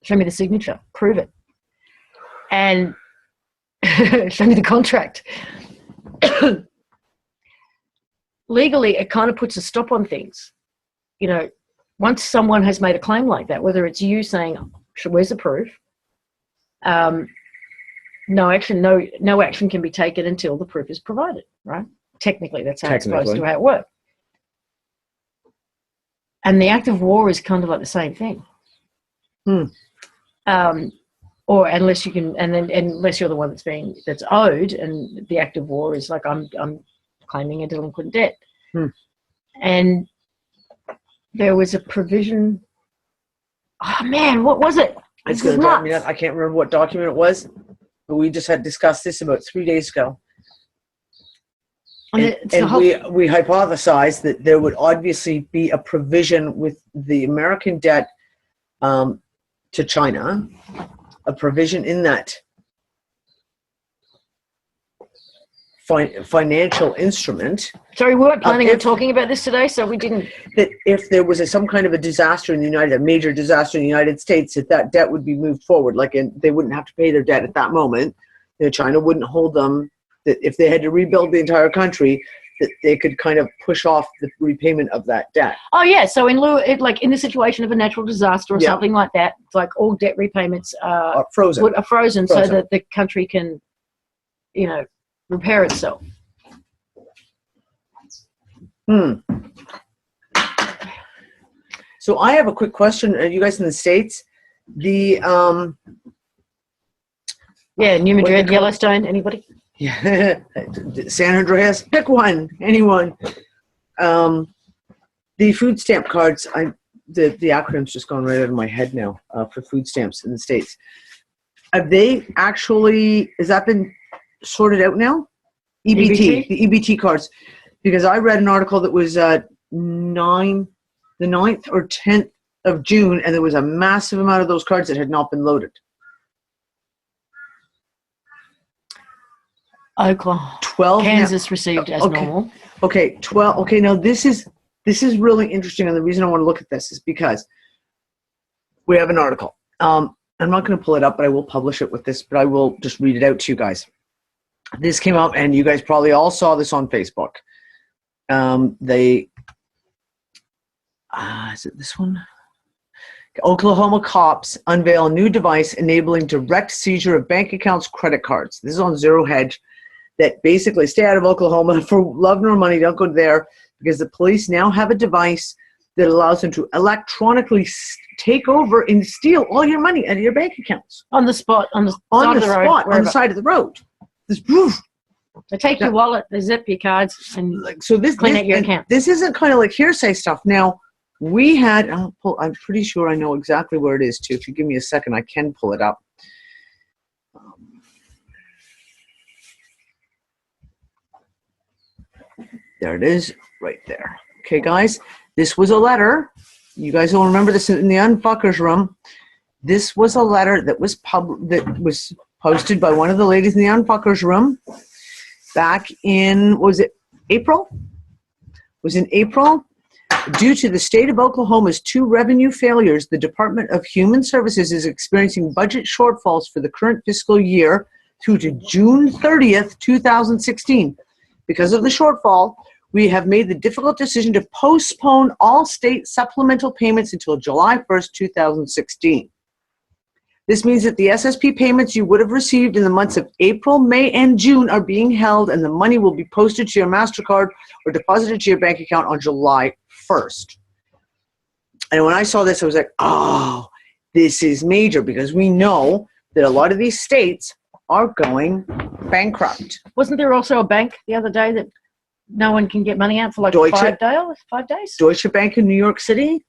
show me the signature, prove it, and show me the contract. Legally, it kind of puts a stop on things. Once someone has made a claim like that, whether it's you saying, where's the proof? No action can be taken until the proof is provided, right? Technically, that's how it's supposed to how it works. And the act of war is kind of like the same thing. Or unless you can, unless you're the one that's owed, and the act of war is like I'm claiming a delinquent debt. Hmm. And there was a provision. Oh man, what was it? It's This is going to drive me nuts. nuts. I can't remember what document it was, but we just had discussed this about 3 days ago. And it's the whole- we hypothesized that there would obviously be a provision with the American debt to China, a provision in that financial instrument. Sorry, we weren't planning on if- talking about this today, so we didn't. That if there was some kind of a disaster in a major disaster in the United States, that debt would be moved forward. They wouldn't have to pay their debt at that moment. China wouldn't hold them. That if they had to rebuild the entire country, that they could kind of push off the repayment of that debt. Oh yeah, so in the situation of a natural disaster or something like that, it's like all debt repayments are frozen so that the country can, repair itself. So I have a quick question. Are you guys in the States? The New Madrid, Yellowstone, anybody? Yeah, San Andreas, pick one, anyone. The food stamp cards, the acronym's just gone right out of my head now for food stamps in the States. Have they actually, has that been sorted out now? EBT, the EBT cards. Because I read an article that was the 9th or 10th of June, and there was a massive amount of those cards that had not been loaded. Oklahoma. 12 Kansas received as normal. Okay, 12. Okay, now this is really interesting, and the reason I want to look at this is because we have an article. I'm not going to pull it up, but I will publish it with this, but I will just read it out to you guys. This came up, and you guys probably all saw this on Facebook. Is it this one? Oklahoma cops unveil a new device enabling direct seizure of bank accounts, credit cards. This is on Zero Hedge. That basically, stay out of Oklahoma for love nor money. Don't go there, because the police now have a device that allows them to electronically take over and steal all your money out of your bank accounts On the spot, on the side of the road. This proof. They take your wallet, they zip your cards, and clean out your account. This isn't kind of like hearsay stuff. Now, we had, I'm pretty sure I know exactly where it is too. If you give me a second, I can pull it up. There it is, right there. Okay, guys, this was a letter. You guys will remember this in the Unfuckers room. This was a letter that was posted by one of the ladies in the Unfuckers room back in, was it April? It was in April. Due to the state of Oklahoma's 2 revenue failures, the Department of Human Services is experiencing budget shortfalls for the current fiscal year through to June 30th, 2016. Because of the shortfall, we have made the difficult decision to postpone all state supplemental payments until July 1st, 2016. This means that the SSP payments you would have received in the months of April, May, and June are being held, and the money will be posted to your MasterCard or deposited to your bank account on July 1st. And when I saw this, I was like, oh, this is major, because we know that a lot of these states are going bankrupt. Wasn't there also a bank the other day that no one can get money out for like 5 days? Deutsche Bank in New York City,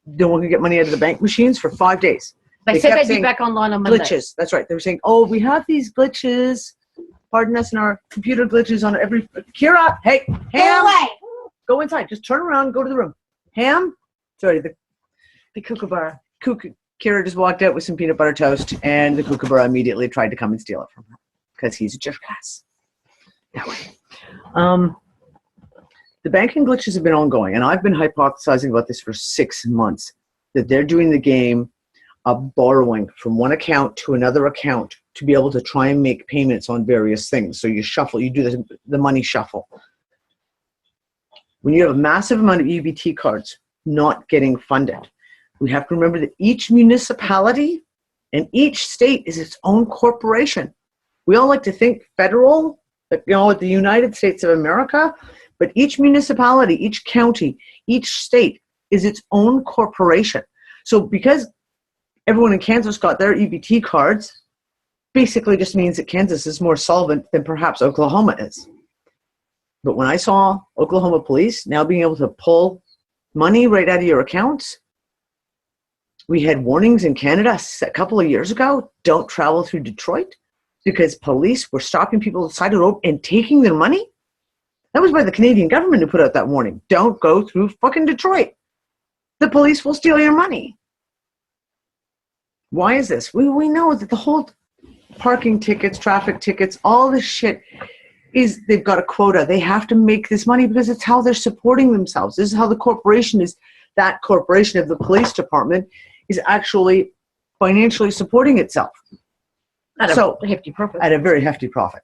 no one can get money out of the bank machines for 5 days. They said they'd be back online on Monday. Glitches, that's right. They were saying, oh, we have these glitches. Pardon us, in our computer glitches on every... Kira, hey, Ham, go inside. Just turn around and go to the room. Ham, sorry, the kookaburra. Kira just walked out with some peanut butter toast, and the kookaburra immediately tried to come and steal it from her, because he's a jackass. That way. The banking glitches have been ongoing, and I've been hypothesizing about this for 6 months, that they're doing the game of borrowing from one account to another account to be able to try and make payments on various things. So you do the money shuffle. When you have a massive amount of EBT cards not getting funded, we have to remember that each municipality and each state is its own corporation. We all like to think federal, but at the United States of America, but each municipality, each county, each state is its own corporation. So because everyone in Kansas got their EBT cards, basically just means that Kansas is more solvent than perhaps Oklahoma is. But when I saw Oklahoma police now being able to pull money right out of your accounts, we had warnings in Canada a couple of years ago, don't travel through Detroit, because police were stopping people on the side of the road and taking their money. That was by the Canadian government who put out that warning. Don't go through fucking Detroit. The police will steal your money. Why is this? We know that the whole parking tickets, traffic tickets, all this shit is, they've got a quota. They have to make this money because it's how they're supporting themselves. This is how the corporation is, that corporation of the police department is actually financially supporting itself. At a hefty profit. At a very hefty profit.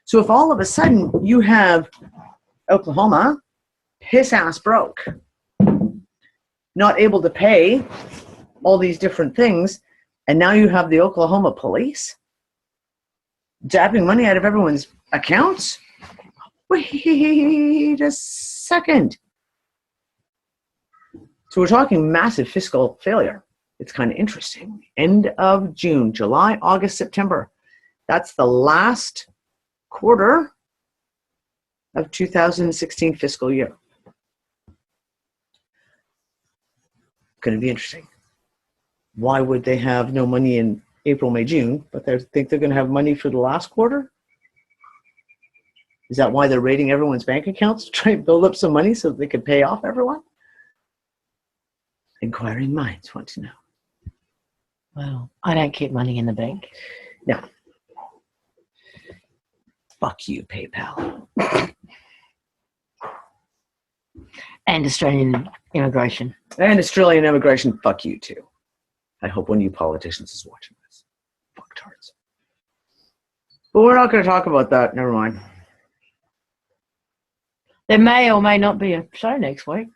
So if all of a sudden you have Oklahoma piss ass broke, not able to pay all these different things, and now you have the Oklahoma police zapping money out of everyone's accounts? Wait a second. So we're talking massive fiscal failure. It's kind of interesting. End of June, July, August, September. That's the last quarter of 2016 fiscal year. Going to be interesting. Why would they have no money in April, May, June, but they think they're going to have money for the last quarter? Is that why they're raiding everyone's bank accounts to try and build up some money so that they can pay off everyone? Inquiring minds want to know. Well, I don't keep money in the bank. No. Fuck you, PayPal. And Australian immigration. And Australian immigration, fuck you too. I hope one of you politicians is watching this. Fucktards. But we're not going to talk about that. Never mind. There may or may not be a show next week.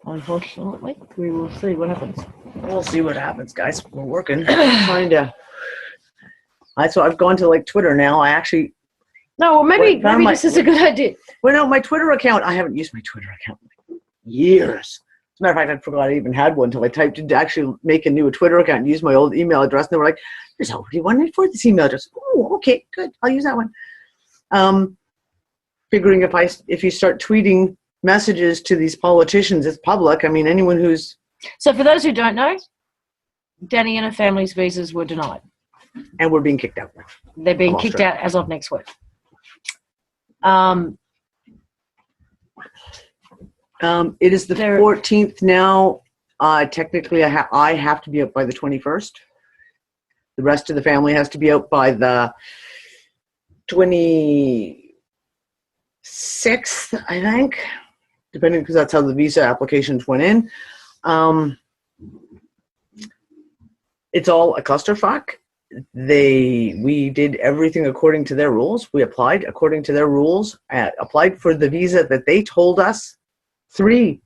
Unfortunately, we will see what happens. We'll see what happens, guys. We're working. Trying to. So I've gone to like Twitter now. I actually. No, well, maybe this is a good idea. Well, no, my Twitter account. I haven't used my Twitter account in years. As a matter of fact, I forgot I even had one until I typed in to actually make a new Twitter account and use my old email address. And they were like, "There's already one for this email address." Oh, okay, good. I'll use that one. Figuring if you start tweeting messages to these politicians, it's public. I mean, anyone who's. So for those who don't know, Dani and her family's visas were denied. And we're being kicked out. They're being kicked out as of next week. It is the 14th now. Technically, I have to be out by the 21st. The rest of the family has to be out by the 26th, I think, depending, because that's how the visa applications went in. It's all a clusterfuck. We did everything according to their rules. We applied according to their rules, applied for the visa that they told us. Three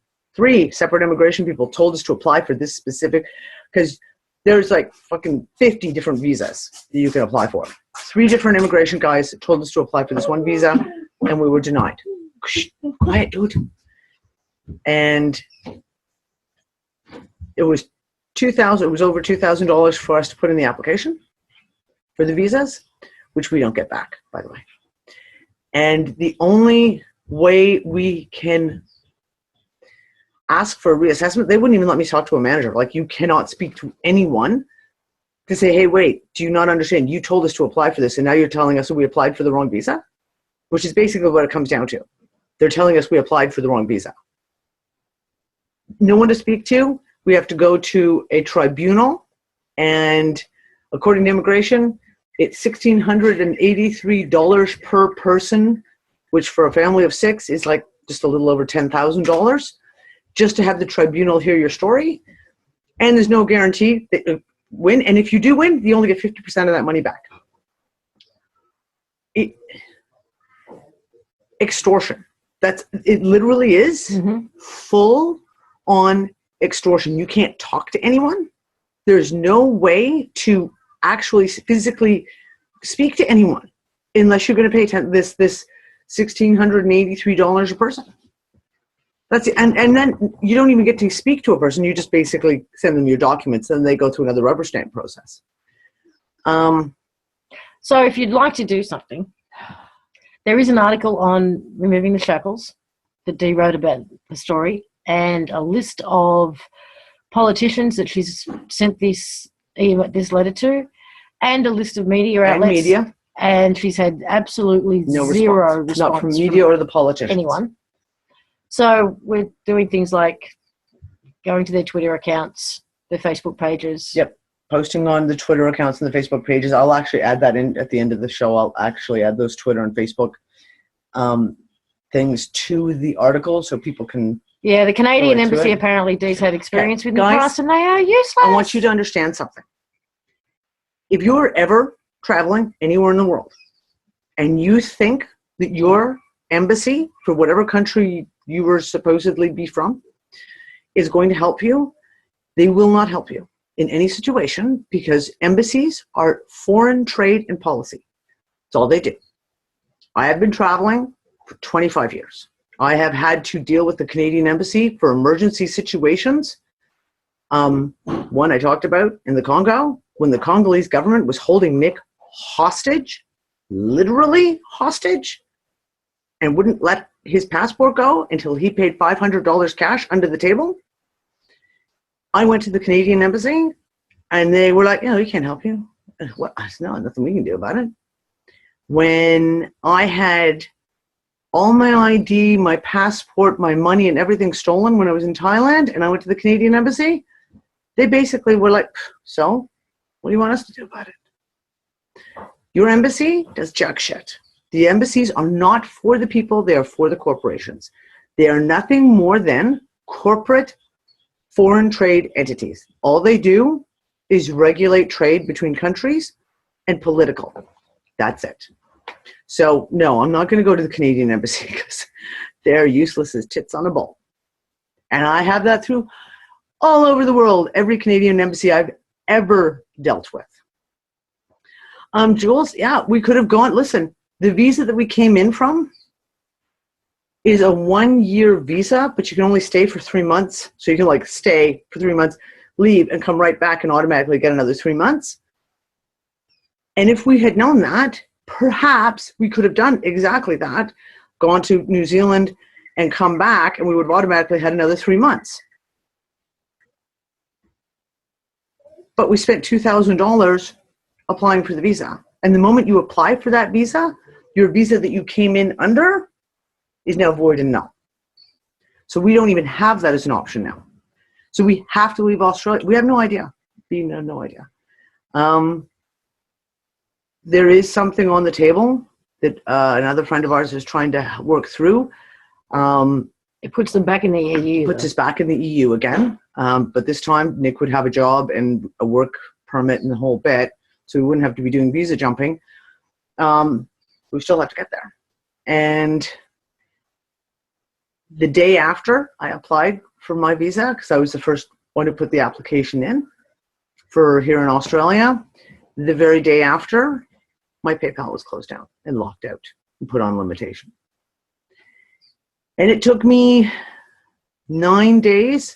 separate immigration people told us to apply for this specific, because there's like fucking 50 different visas that you can apply for. 3 different immigration guys told us to apply for this one visa, and we were denied. Quiet, dude. And it was $2,000. It was over $2,000 for us to put in the application for the visas, which we don't get back, by the way. And the only way we can ask for a reassessment, they wouldn't even let me talk to a manager. Like, you cannot speak to anyone to say, hey, wait, do you not understand? You told us to apply for this, and now you're telling us that we applied for the wrong visa? Which is basically what it comes down to. They're telling us we applied for the wrong visa. No one to speak to. We have to go to a tribunal, and according to immigration, it's $1,683 per person, which for a family of 6 is like just a little over $10,000, just to have the tribunal hear your story. And there's no guarantee that you win. And if you do win, you only get 50% of that money back. Extortion. It literally is full on extortion. You can't talk to anyone. There's no way to actually physically speak to anyone unless you're going to pay this $1,683 a person. That's it. And then you don't even get to speak to a person. You just basically send them your documents, and they go through another rubber stamp process. So So if you'd like to do something, there is an article on removing the shackles that Dee wrote about the story, and a list of politicians that she's sent this letter to, and a list of media outlets. And media. And she's had absolutely No zero response. response Not from media or the politicians. anyone. So we're doing things like going to their Twitter accounts, their Facebook pages. Yep. Posting on the Twitter accounts and the Facebook pages. I'll actually add that in at the end of the show. I'll actually add those Twitter and Facebook things to the article so people can... Yeah, the Canadian Embassy apparently Dee's had experience with in the past, and they are useless. I want you to understand something. If you're ever traveling anywhere in the world and you think that your embassy for whatever country you were supposedly be from is going to help you, they will not help you in any situation, because embassies are foreign trade and policy. That's all they do. I have been traveling for 25 years. I have had to deal with the Canadian Embassy for emergency situations. One I talked about in the Congo, when the Congolese government was holding Nick hostage, literally hostage, and wouldn't let his passport go until he paid $500 cash under the table. I went to the Canadian Embassy, and they were like, we can't help you. What? No, nothing we can do about it. When I had all my ID, my passport, my money, and everything stolen when I was in Thailand, and I went to the Canadian Embassy, they basically were like, so, what do you want us to do about it? Your embassy does jack shit. The embassies are not for the people, they are for the corporations. They are nothing more than corporate foreign trade entities. All they do is regulate trade between countries and political. That's it. So, no, I'm not going to go to the Canadian Embassy because they're useless as tits on a bowl. And I have that through all over the world, every Canadian embassy I've ever dealt with. Jules, yeah, we could have gone. Listen, the visa that we came in from is a 1-year visa, but you can only stay for 3 months. So you can stay for 3 months, leave, and come right back and automatically get another 3 months. And if we had known that, perhaps we could have done exactly that, gone to New Zealand and come back, and we would have automatically had another 3 months. But we spent $2,000 applying for the visa. And the moment you apply for that visa, your visa that you came in under is now void and null. So we don't even have that as an option now. So we have to leave Australia. We have no idea. We have no idea. There is something on the table that another friend of ours is trying to work through. It puts them back in the EU. Puts us back in the EU again. But this time, Nick would have a job and a work permit and the whole bit, so we wouldn't have to be doing visa jumping. We still have to get there. And the day after I applied for my visa, because I was the first one to put the application in for here in Australia, the very day after, my PayPal was closed down and locked out and put on limitation. And it took me 9 days,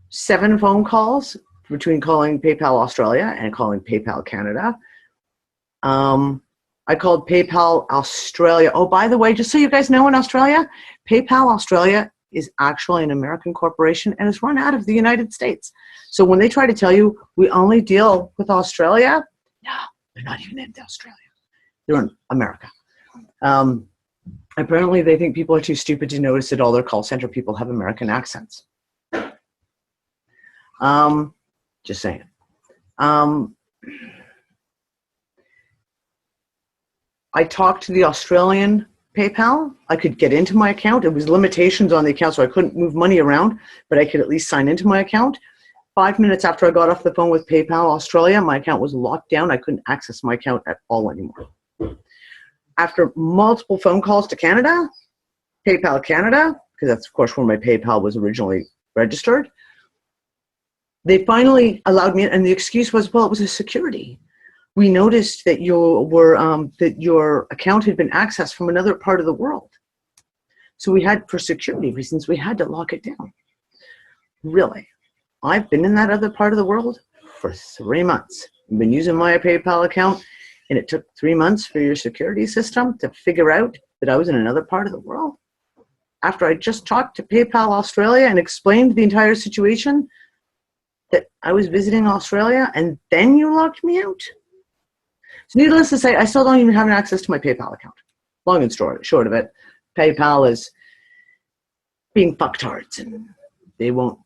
7 phone calls between calling PayPal Australia and calling PayPal Canada. I called PayPal Australia. Oh, by the way, just so you guys know, in Australia, PayPal Australia is actually an American corporation and is run out of the United States. So when they try to tell you we only deal with Australia, no, they're not even in Australia. They're in America. Apparently, they think people are too stupid to notice that all their call center people have American accents. Just saying. I talked to the Australian PayPal. I could get into my account. It was limitations on the account, so I couldn't move money around, but I could at least sign into my account. 5 minutes after I got off the phone with PayPal Australia, my account was locked down. I couldn't access my account at all anymore. After multiple phone calls to Canada, PayPal Canada, because that's, of course, where my PayPal was originally registered, they finally allowed me, and the excuse was, well, it was a security. We noticed that your account had been accessed from another part of the world. So we had, for security reasons, we had to lock it down. Really? I've been in that other part of the world for 3 months. I've been using my PayPal account, And it took 3 months for your security system to figure out that I was in another part of the world. After I just talked to PayPal Australia and explained the entire situation, that I was visiting Australia, and then you locked me out. So needless to say, I still don't even have access to my PayPal account. Long and short of it, PayPal is being fucktards, and they won't.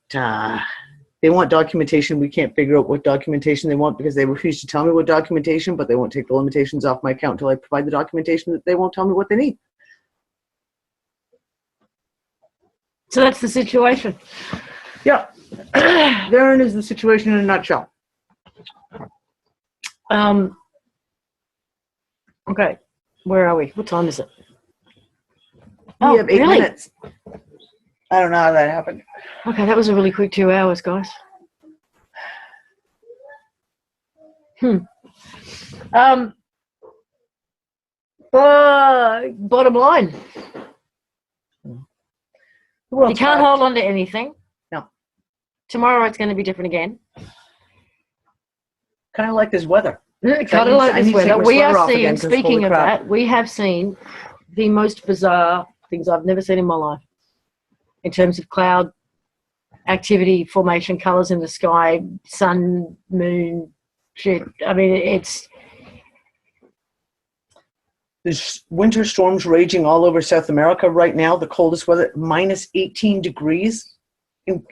They want documentation. We can't figure out what documentation they want because they refuse to tell me what documentation, but they won't take the limitations off my account until I provide the documentation that they won't tell me what they need. So that's the situation. Yeah. Therein is the situation in a nutshell. Okay. Where are we? What time is it? We have 8 really? minutes. I don't know how that happened. Okay, that was a really quick 2 hours, guys. Bottom line. You can't hold on to anything. No. Tomorrow it's going to be different again. Kind of like this weather. Kind of like this weather. We are seeing, speaking of that, we have seen the most bizarre things I've never seen in my life in terms of cloud activity, formation, colours in the sky, sun, moon, shit. I mean, there's winter storms raging all over South America right now. The coldest weather, minus 18 degrees in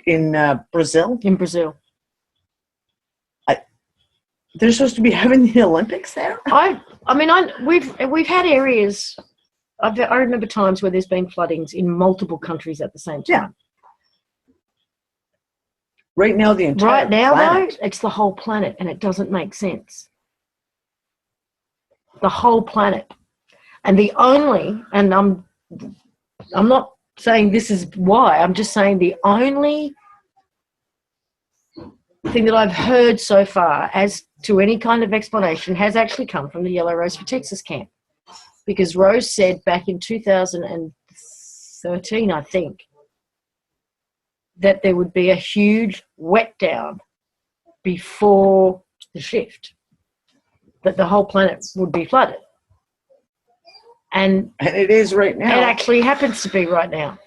Brazil. In Brazil. They're supposed to be having the Olympics there? We've had areas. I remember times where there's been floodings in multiple countries at the same time. Yeah. Right now, the entire planet. Though, it's the whole planet, and it doesn't make sense. The whole planet. And I'm not saying this is why, I'm just saying the only thing that I've heard so far as to any kind of explanation has actually come from the Yellow Rose for Texas camp. Because Rose said back in 2013, I think, that there would be a huge wet down before the shift, that the whole planet would be flooded. And it is right now. It actually happens to be right now.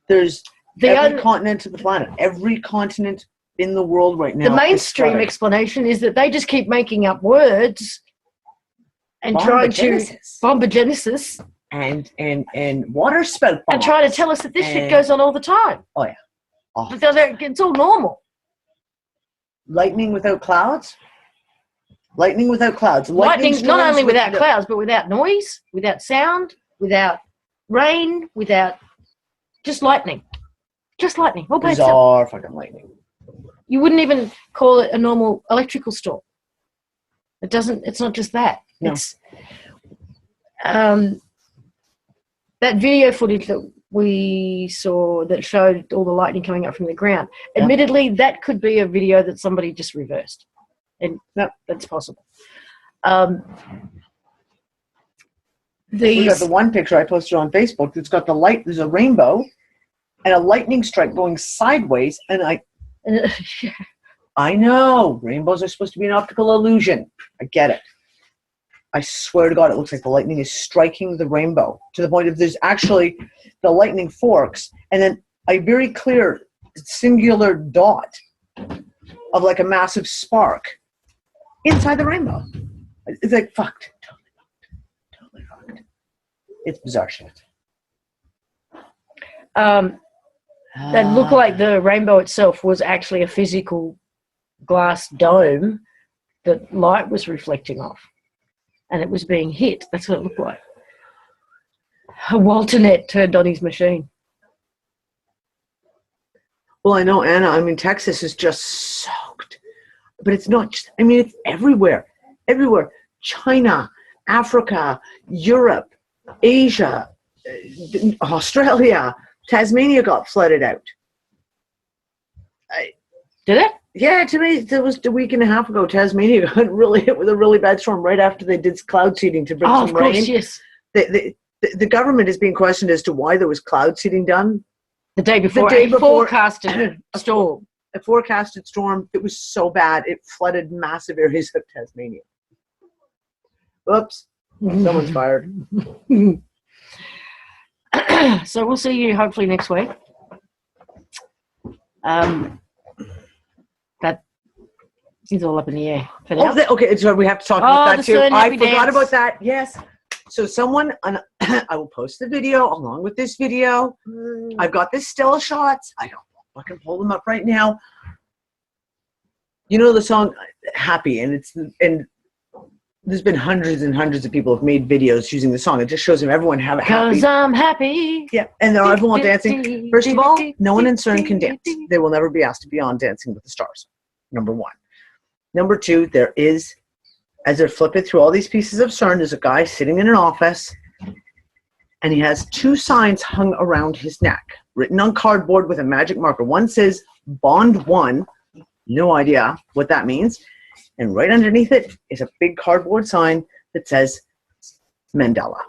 There's every continent of the planet, every continent in the world right now. The mainstream explanation is that they just keep making up words and trying to bombogenesis and water spout bombs. and trying to tell us that this shit goes on all the time. Oh yeah, it's all normal. Lightning without clouds. Lightning without clouds. Lightning not only without clouds, but without noise, without sound, without rain, without just lightning. Just lightning. All by itself. Bizarre fucking lightning. You wouldn't even call it a normal electrical storm. It's not just that. No. It's that video footage that we saw that showed all the lightning coming up from the ground. Yeah. Admittedly, that could be a video that somebody just reversed. And no, that's possible. We got the one picture I posted on Facebook that's got the light. There's a rainbow and a lightning strike going sideways. And I know rainbows are supposed to be an optical illusion. I get it. I swear to God, it looks like the lightning is striking the rainbow to the point of there's actually the lightning forks and then a very clear singular dot of like a massive spark inside the rainbow. It's like fucked. Totally fucked. It's bizarre shit. That looked like the rainbow itself was actually a physical glass dome that light was reflecting off. And it was being hit. That's what it looked like. Walternet turned on his machine. Well, I know, Anna. I mean, Texas is just soaked. But it's not just, I mean, it's everywhere. Everywhere. China, Africa, Europe, Asia, Australia, Tasmania got flooded out. Did it? Yeah, to me, it was a week and a half ago. Tasmania got really hit with a really bad storm right after they did cloud seeding to bring some rain. Of course, yes. The government is being questioned as to why there was cloud seeding done. The day before, a forecasted storm. A forecasted storm. It was so bad, it flooded massive areas of Tasmania. Oops. Someone's fired. So we'll see you hopefully next week. That is all up in the air for now. Okay, so we have to talk about that too. CERN I happy forgot dance. about that. Yes. So someone, I will post the video along with this video. I've got the still shots. I don't fucking pull them up right now. You know the song "Happy," and there's been hundreds and hundreds of people have made videos using the song. It just shows them everyone have it happy. 'Cause I'm happy. Yeah, and they're everyone dancing. First of all, no one in CERN can dance. They will never be asked to be on Dancing with the Stars. Number one. Number two, there is, as they're flipping through all these pieces of CERN, there's a guy sitting in an office, and he has two signs hung around his neck, written on cardboard with a magic marker. One says Bond 1, no idea what that means, and right underneath it is a big cardboard sign that says Mandela.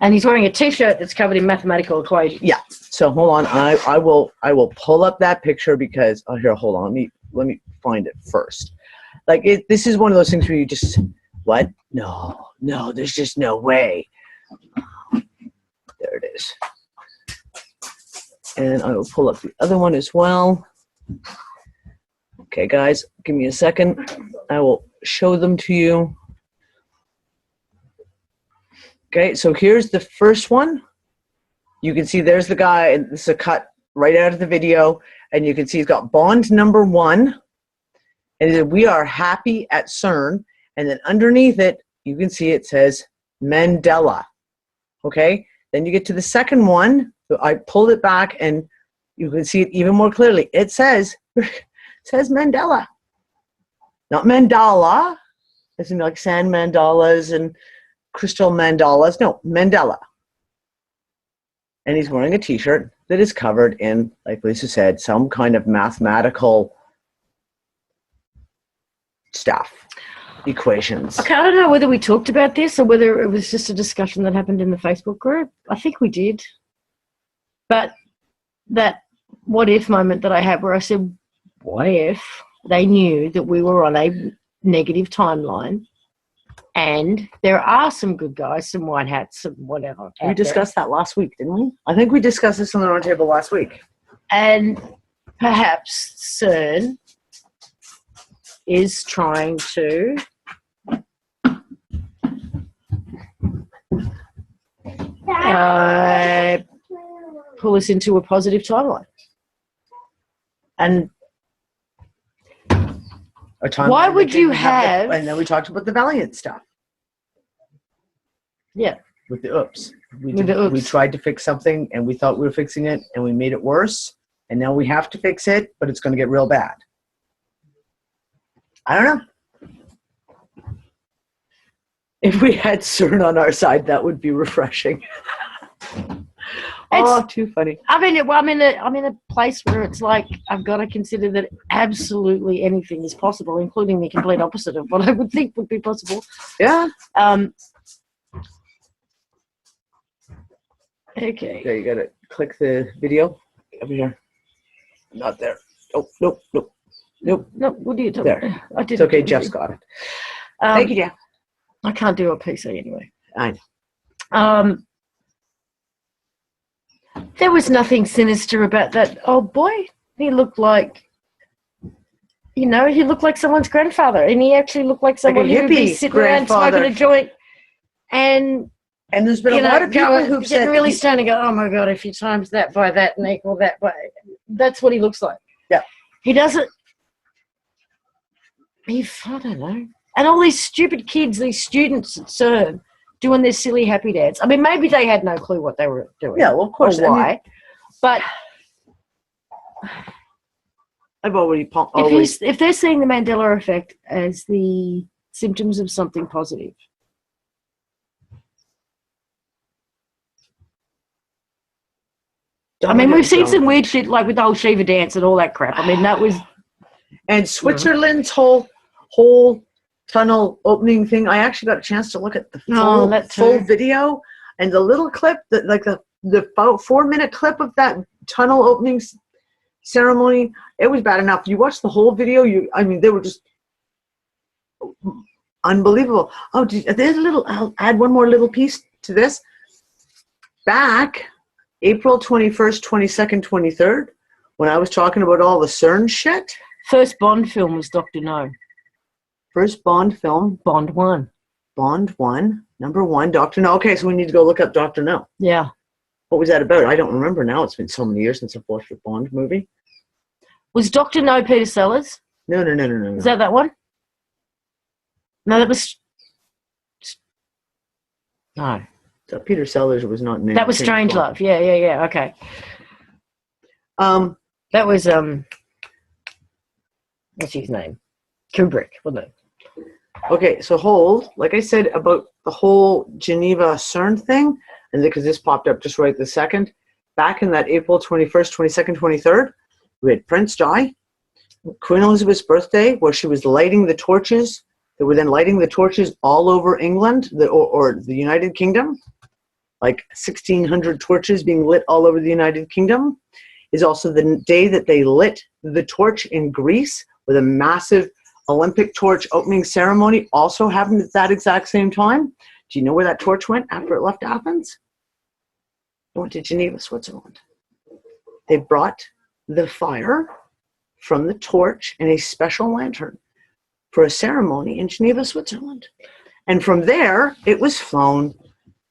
And he's wearing a T-shirt that's covered in mathematical equations. Yeah. So hold on, I will pull up that picture because here, hold on, let me find it first. Like this is one of those things where you just what? No, there's just no way. There it is. And I will pull up the other one as well. Okay, guys, give me a second. I will show them to you. Okay, so here's the first one. You can see there's the guy, and this is a cut right out of the video, and you can see he's got Bond number 1, and he said, "We are happy at CERN," and then underneath it, you can see it says Mandela. Okay, then you get to the second one. So I pulled it back, and you can see it even more clearly. It says Mandela, not Mandala, as in like sand mandalas and crystal mandalas. No, Mandela. And he's wearing a T-shirt that is covered in, like Lisa said, some kind of mathematical stuff, equations. Okay, I don't know whether we talked about this or whether it was just a discussion that happened in the Facebook group. I think we did. But that what if moment that I had where I said, what if they knew that we were on a negative timeline and there are some good guys, some white hats, some whatever. We discussed that last week, didn't we? I think we discussed this on the roundtable last week. And perhaps CERN is trying to pull us into a positive timeline. And why would you have... And then we talked about the Valiant stuff. Yeah. With the oops. We oops. tried to fix something, and we thought we were fixing it, and we made it worse. And now we have to fix it, but it's going to get real bad. I don't know. If we had CERN on our side, that would be refreshing. Oh, too funny. I'm in a place where it's like I've got to consider that absolutely anything is possible, including the complete opposite of what I would think would be possible. Yeah. Okay. Okay, you gotta click the video over here. Not there. Oh, nope. No, what do you do? There. I did. It's okay, Jeff's got it. Thank you, Jeff. I can't do a PC anyway. I know. There was nothing sinister about that old boy. He looked like, he looked like someone's grandfather, and he actually looked like someone who would be sitting around smoking a joint. And there's been a lot of people who've said really starting to go, oh my God, if you times that by that and equal that by, that's what he looks like. Yeah. He doesn't. I don't know. And all these stupid kids, these students at CERN, doing this silly happy dance. I mean, maybe they had no clue what they were doing. Yeah, well, of course. Or why. But I've already if they're seeing the Mandela effect as the symptoms of something positive, I mean, we've seen some weird shit like with the whole Shiva dance and all that crap. I mean, that was... And Switzerland's whole tunnel opening thing, I actually got a chance to look at the full video, and the little clip, the 4-minute clip of that tunnel opening ceremony, it was bad enough. You watch the whole video, they were just unbelievable. Oh, there's a little, I'll add one more little piece to this. Back April 21st, 22nd, 23rd, when I was talking about all the CERN shit. First Bond film was Dr. No. First Bond film. Bond 1. Bond 1. Number 1, Dr. No. Okay, so we need to go look up Dr. No. Yeah. What was that about? I don't remember now. It's been so many years since I've watched a Bond movie. Was Dr. No Peter Sellers? No. Is that one? No, that was... No. So Peter Sellers was not named. That was Strangelove. Yeah. Okay. That was what's his name? Kubrick, wasn't it? Okay, so hold. Like I said about the whole Geneva CERN thing, and because this popped up just right this second, back in that April 21st, 22nd, 23rd, we had Prince die, Queen Elizabeth's birthday, where she was lighting the torches. They were then lighting the torches all over England or the United Kingdom, like 1,600 torches being lit all over the United Kingdom. Is also the day that they lit the torch in Greece with a massive Olympic torch opening ceremony. Also happened at that exact same time. Do you know where that torch went after it left Athens? It went to Geneva, Switzerland. They brought the fire from the torch in a special lantern for a ceremony in Geneva, Switzerland. And from there, it was flown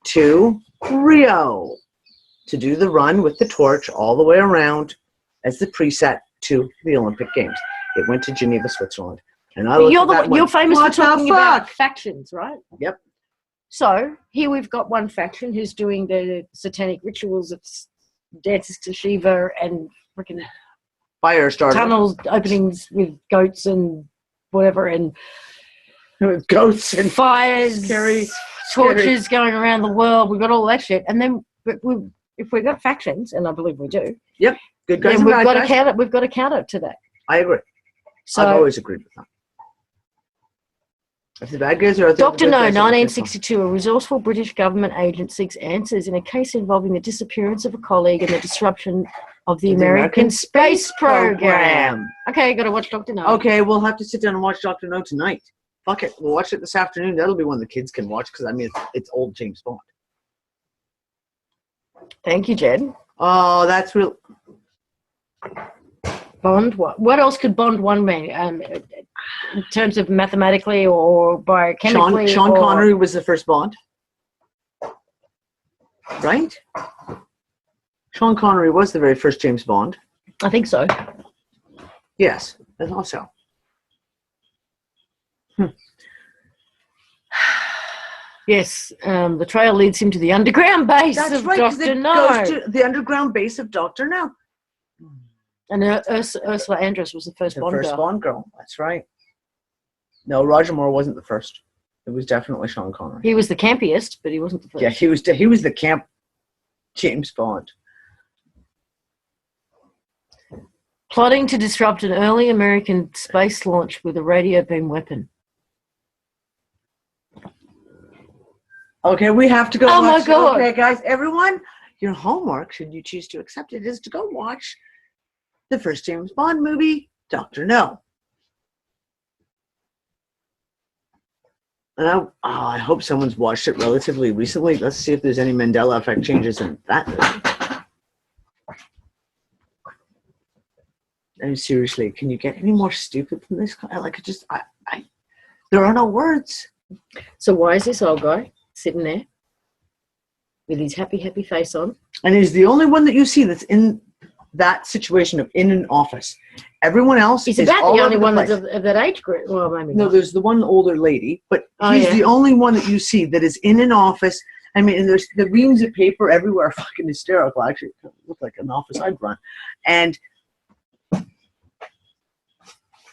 to Rio to do the run with the torch all the way around as the preset to the Olympic Games. It went to Geneva, Switzerland. And you're famous for talking about factions, right? Yep. So here we've got one faction who's doing the satanic rituals, it's dances to Shiva and freaking fire starter tunnels openings with goats and whatever, and goats and fires, torches going around the world. We've got all that shit, and then if we've got factions, and I believe we do. Yep. Good guys. Then we've got to counter to that. I agree. So, I've always agreed with that. If the bad guys are out there, Dr. No, 1962, a resourceful British government agent seeks answers in a case involving the disappearance of a colleague and the disruption of the American space program. Okay, got to watch Dr. No. Okay, we'll have to sit down and watch Dr. No tonight. Fuck it, we'll watch it this afternoon. That'll be one the kids can watch because I mean it's old James Bond. Thank you, Jed. Oh, that's real. Bond. What else could Bond 1 mean? In terms of mathematically or biochemically? Sean Connery was the first Bond, right? Sean Connery was the very first James Bond. I think so. Yes, I thought so. Yes, the trail leads him to the underground base of Dr. No. Goes to the underground base of Dr. No. And Ursula Andress was the first Bond girl. The first Bond girl, that's right. No, Roger Moore wasn't the first. It was definitely Sean Connery. He was the campiest, but he wasn't the first. Yeah, he was the camp James Bond. Plotting to disrupt an early American space launch with a radio beam weapon. Okay, we have to go watch. Oh my God. Okay, guys, everyone, your homework, should you choose to accept it, is to go watch the first James Bond movie, Dr. No. And I hope someone's watched it relatively recently. Let's see if there's any Mandela Effect changes in that movie. I mean, seriously, can you get any more stupid than this? There are no words. So why is this old guy sitting there with his happy face on? And he's the only one that you see that's in that situation of in an office. Everyone else is about the only one that's of that age group. Well, maybe no. not. There's the one older lady, but he's the only one that you see that is in an office. I mean, and there's the reams of paper everywhere, fucking hysterical. Actually, it looked like an office I'd run, and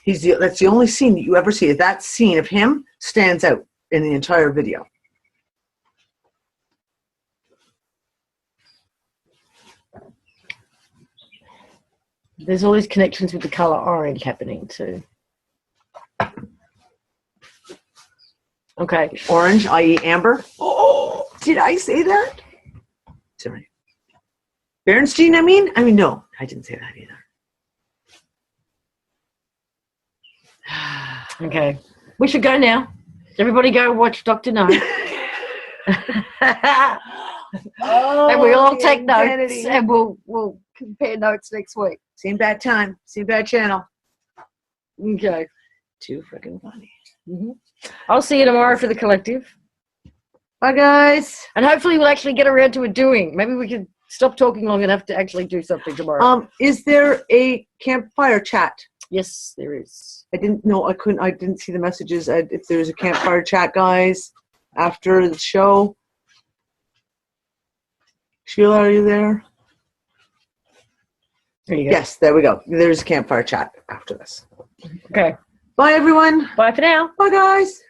that's the only scene that you ever see. That scene of him stands out in the entire video. There's all these connections with the colour orange happening too. Okay. Orange, i.e. amber. Oh, did I say that? Sorry. Bernstein, I mean, no, I didn't say that either. Okay. We should go now. Everybody go watch Dr. No. Oh, And we all the take notes, insanity. and we'll compare notes next week. Same bad time, same bad channel. Okay. Too freaking funny. I'll see you tomorrow for the collective. Bye, guys. And hopefully we'll actually get around to a doing. Maybe we can stop talking long enough to actually do something tomorrow. Is there a campfire chat? Yes, there is. I didn't know. I didn't see the messages. If there's a campfire chat, guys, after the show. Sheila, are you there? There you go. Yes, there we go. There's a campfire chat after this. Okay. Bye, everyone. Bye for now. Bye, guys.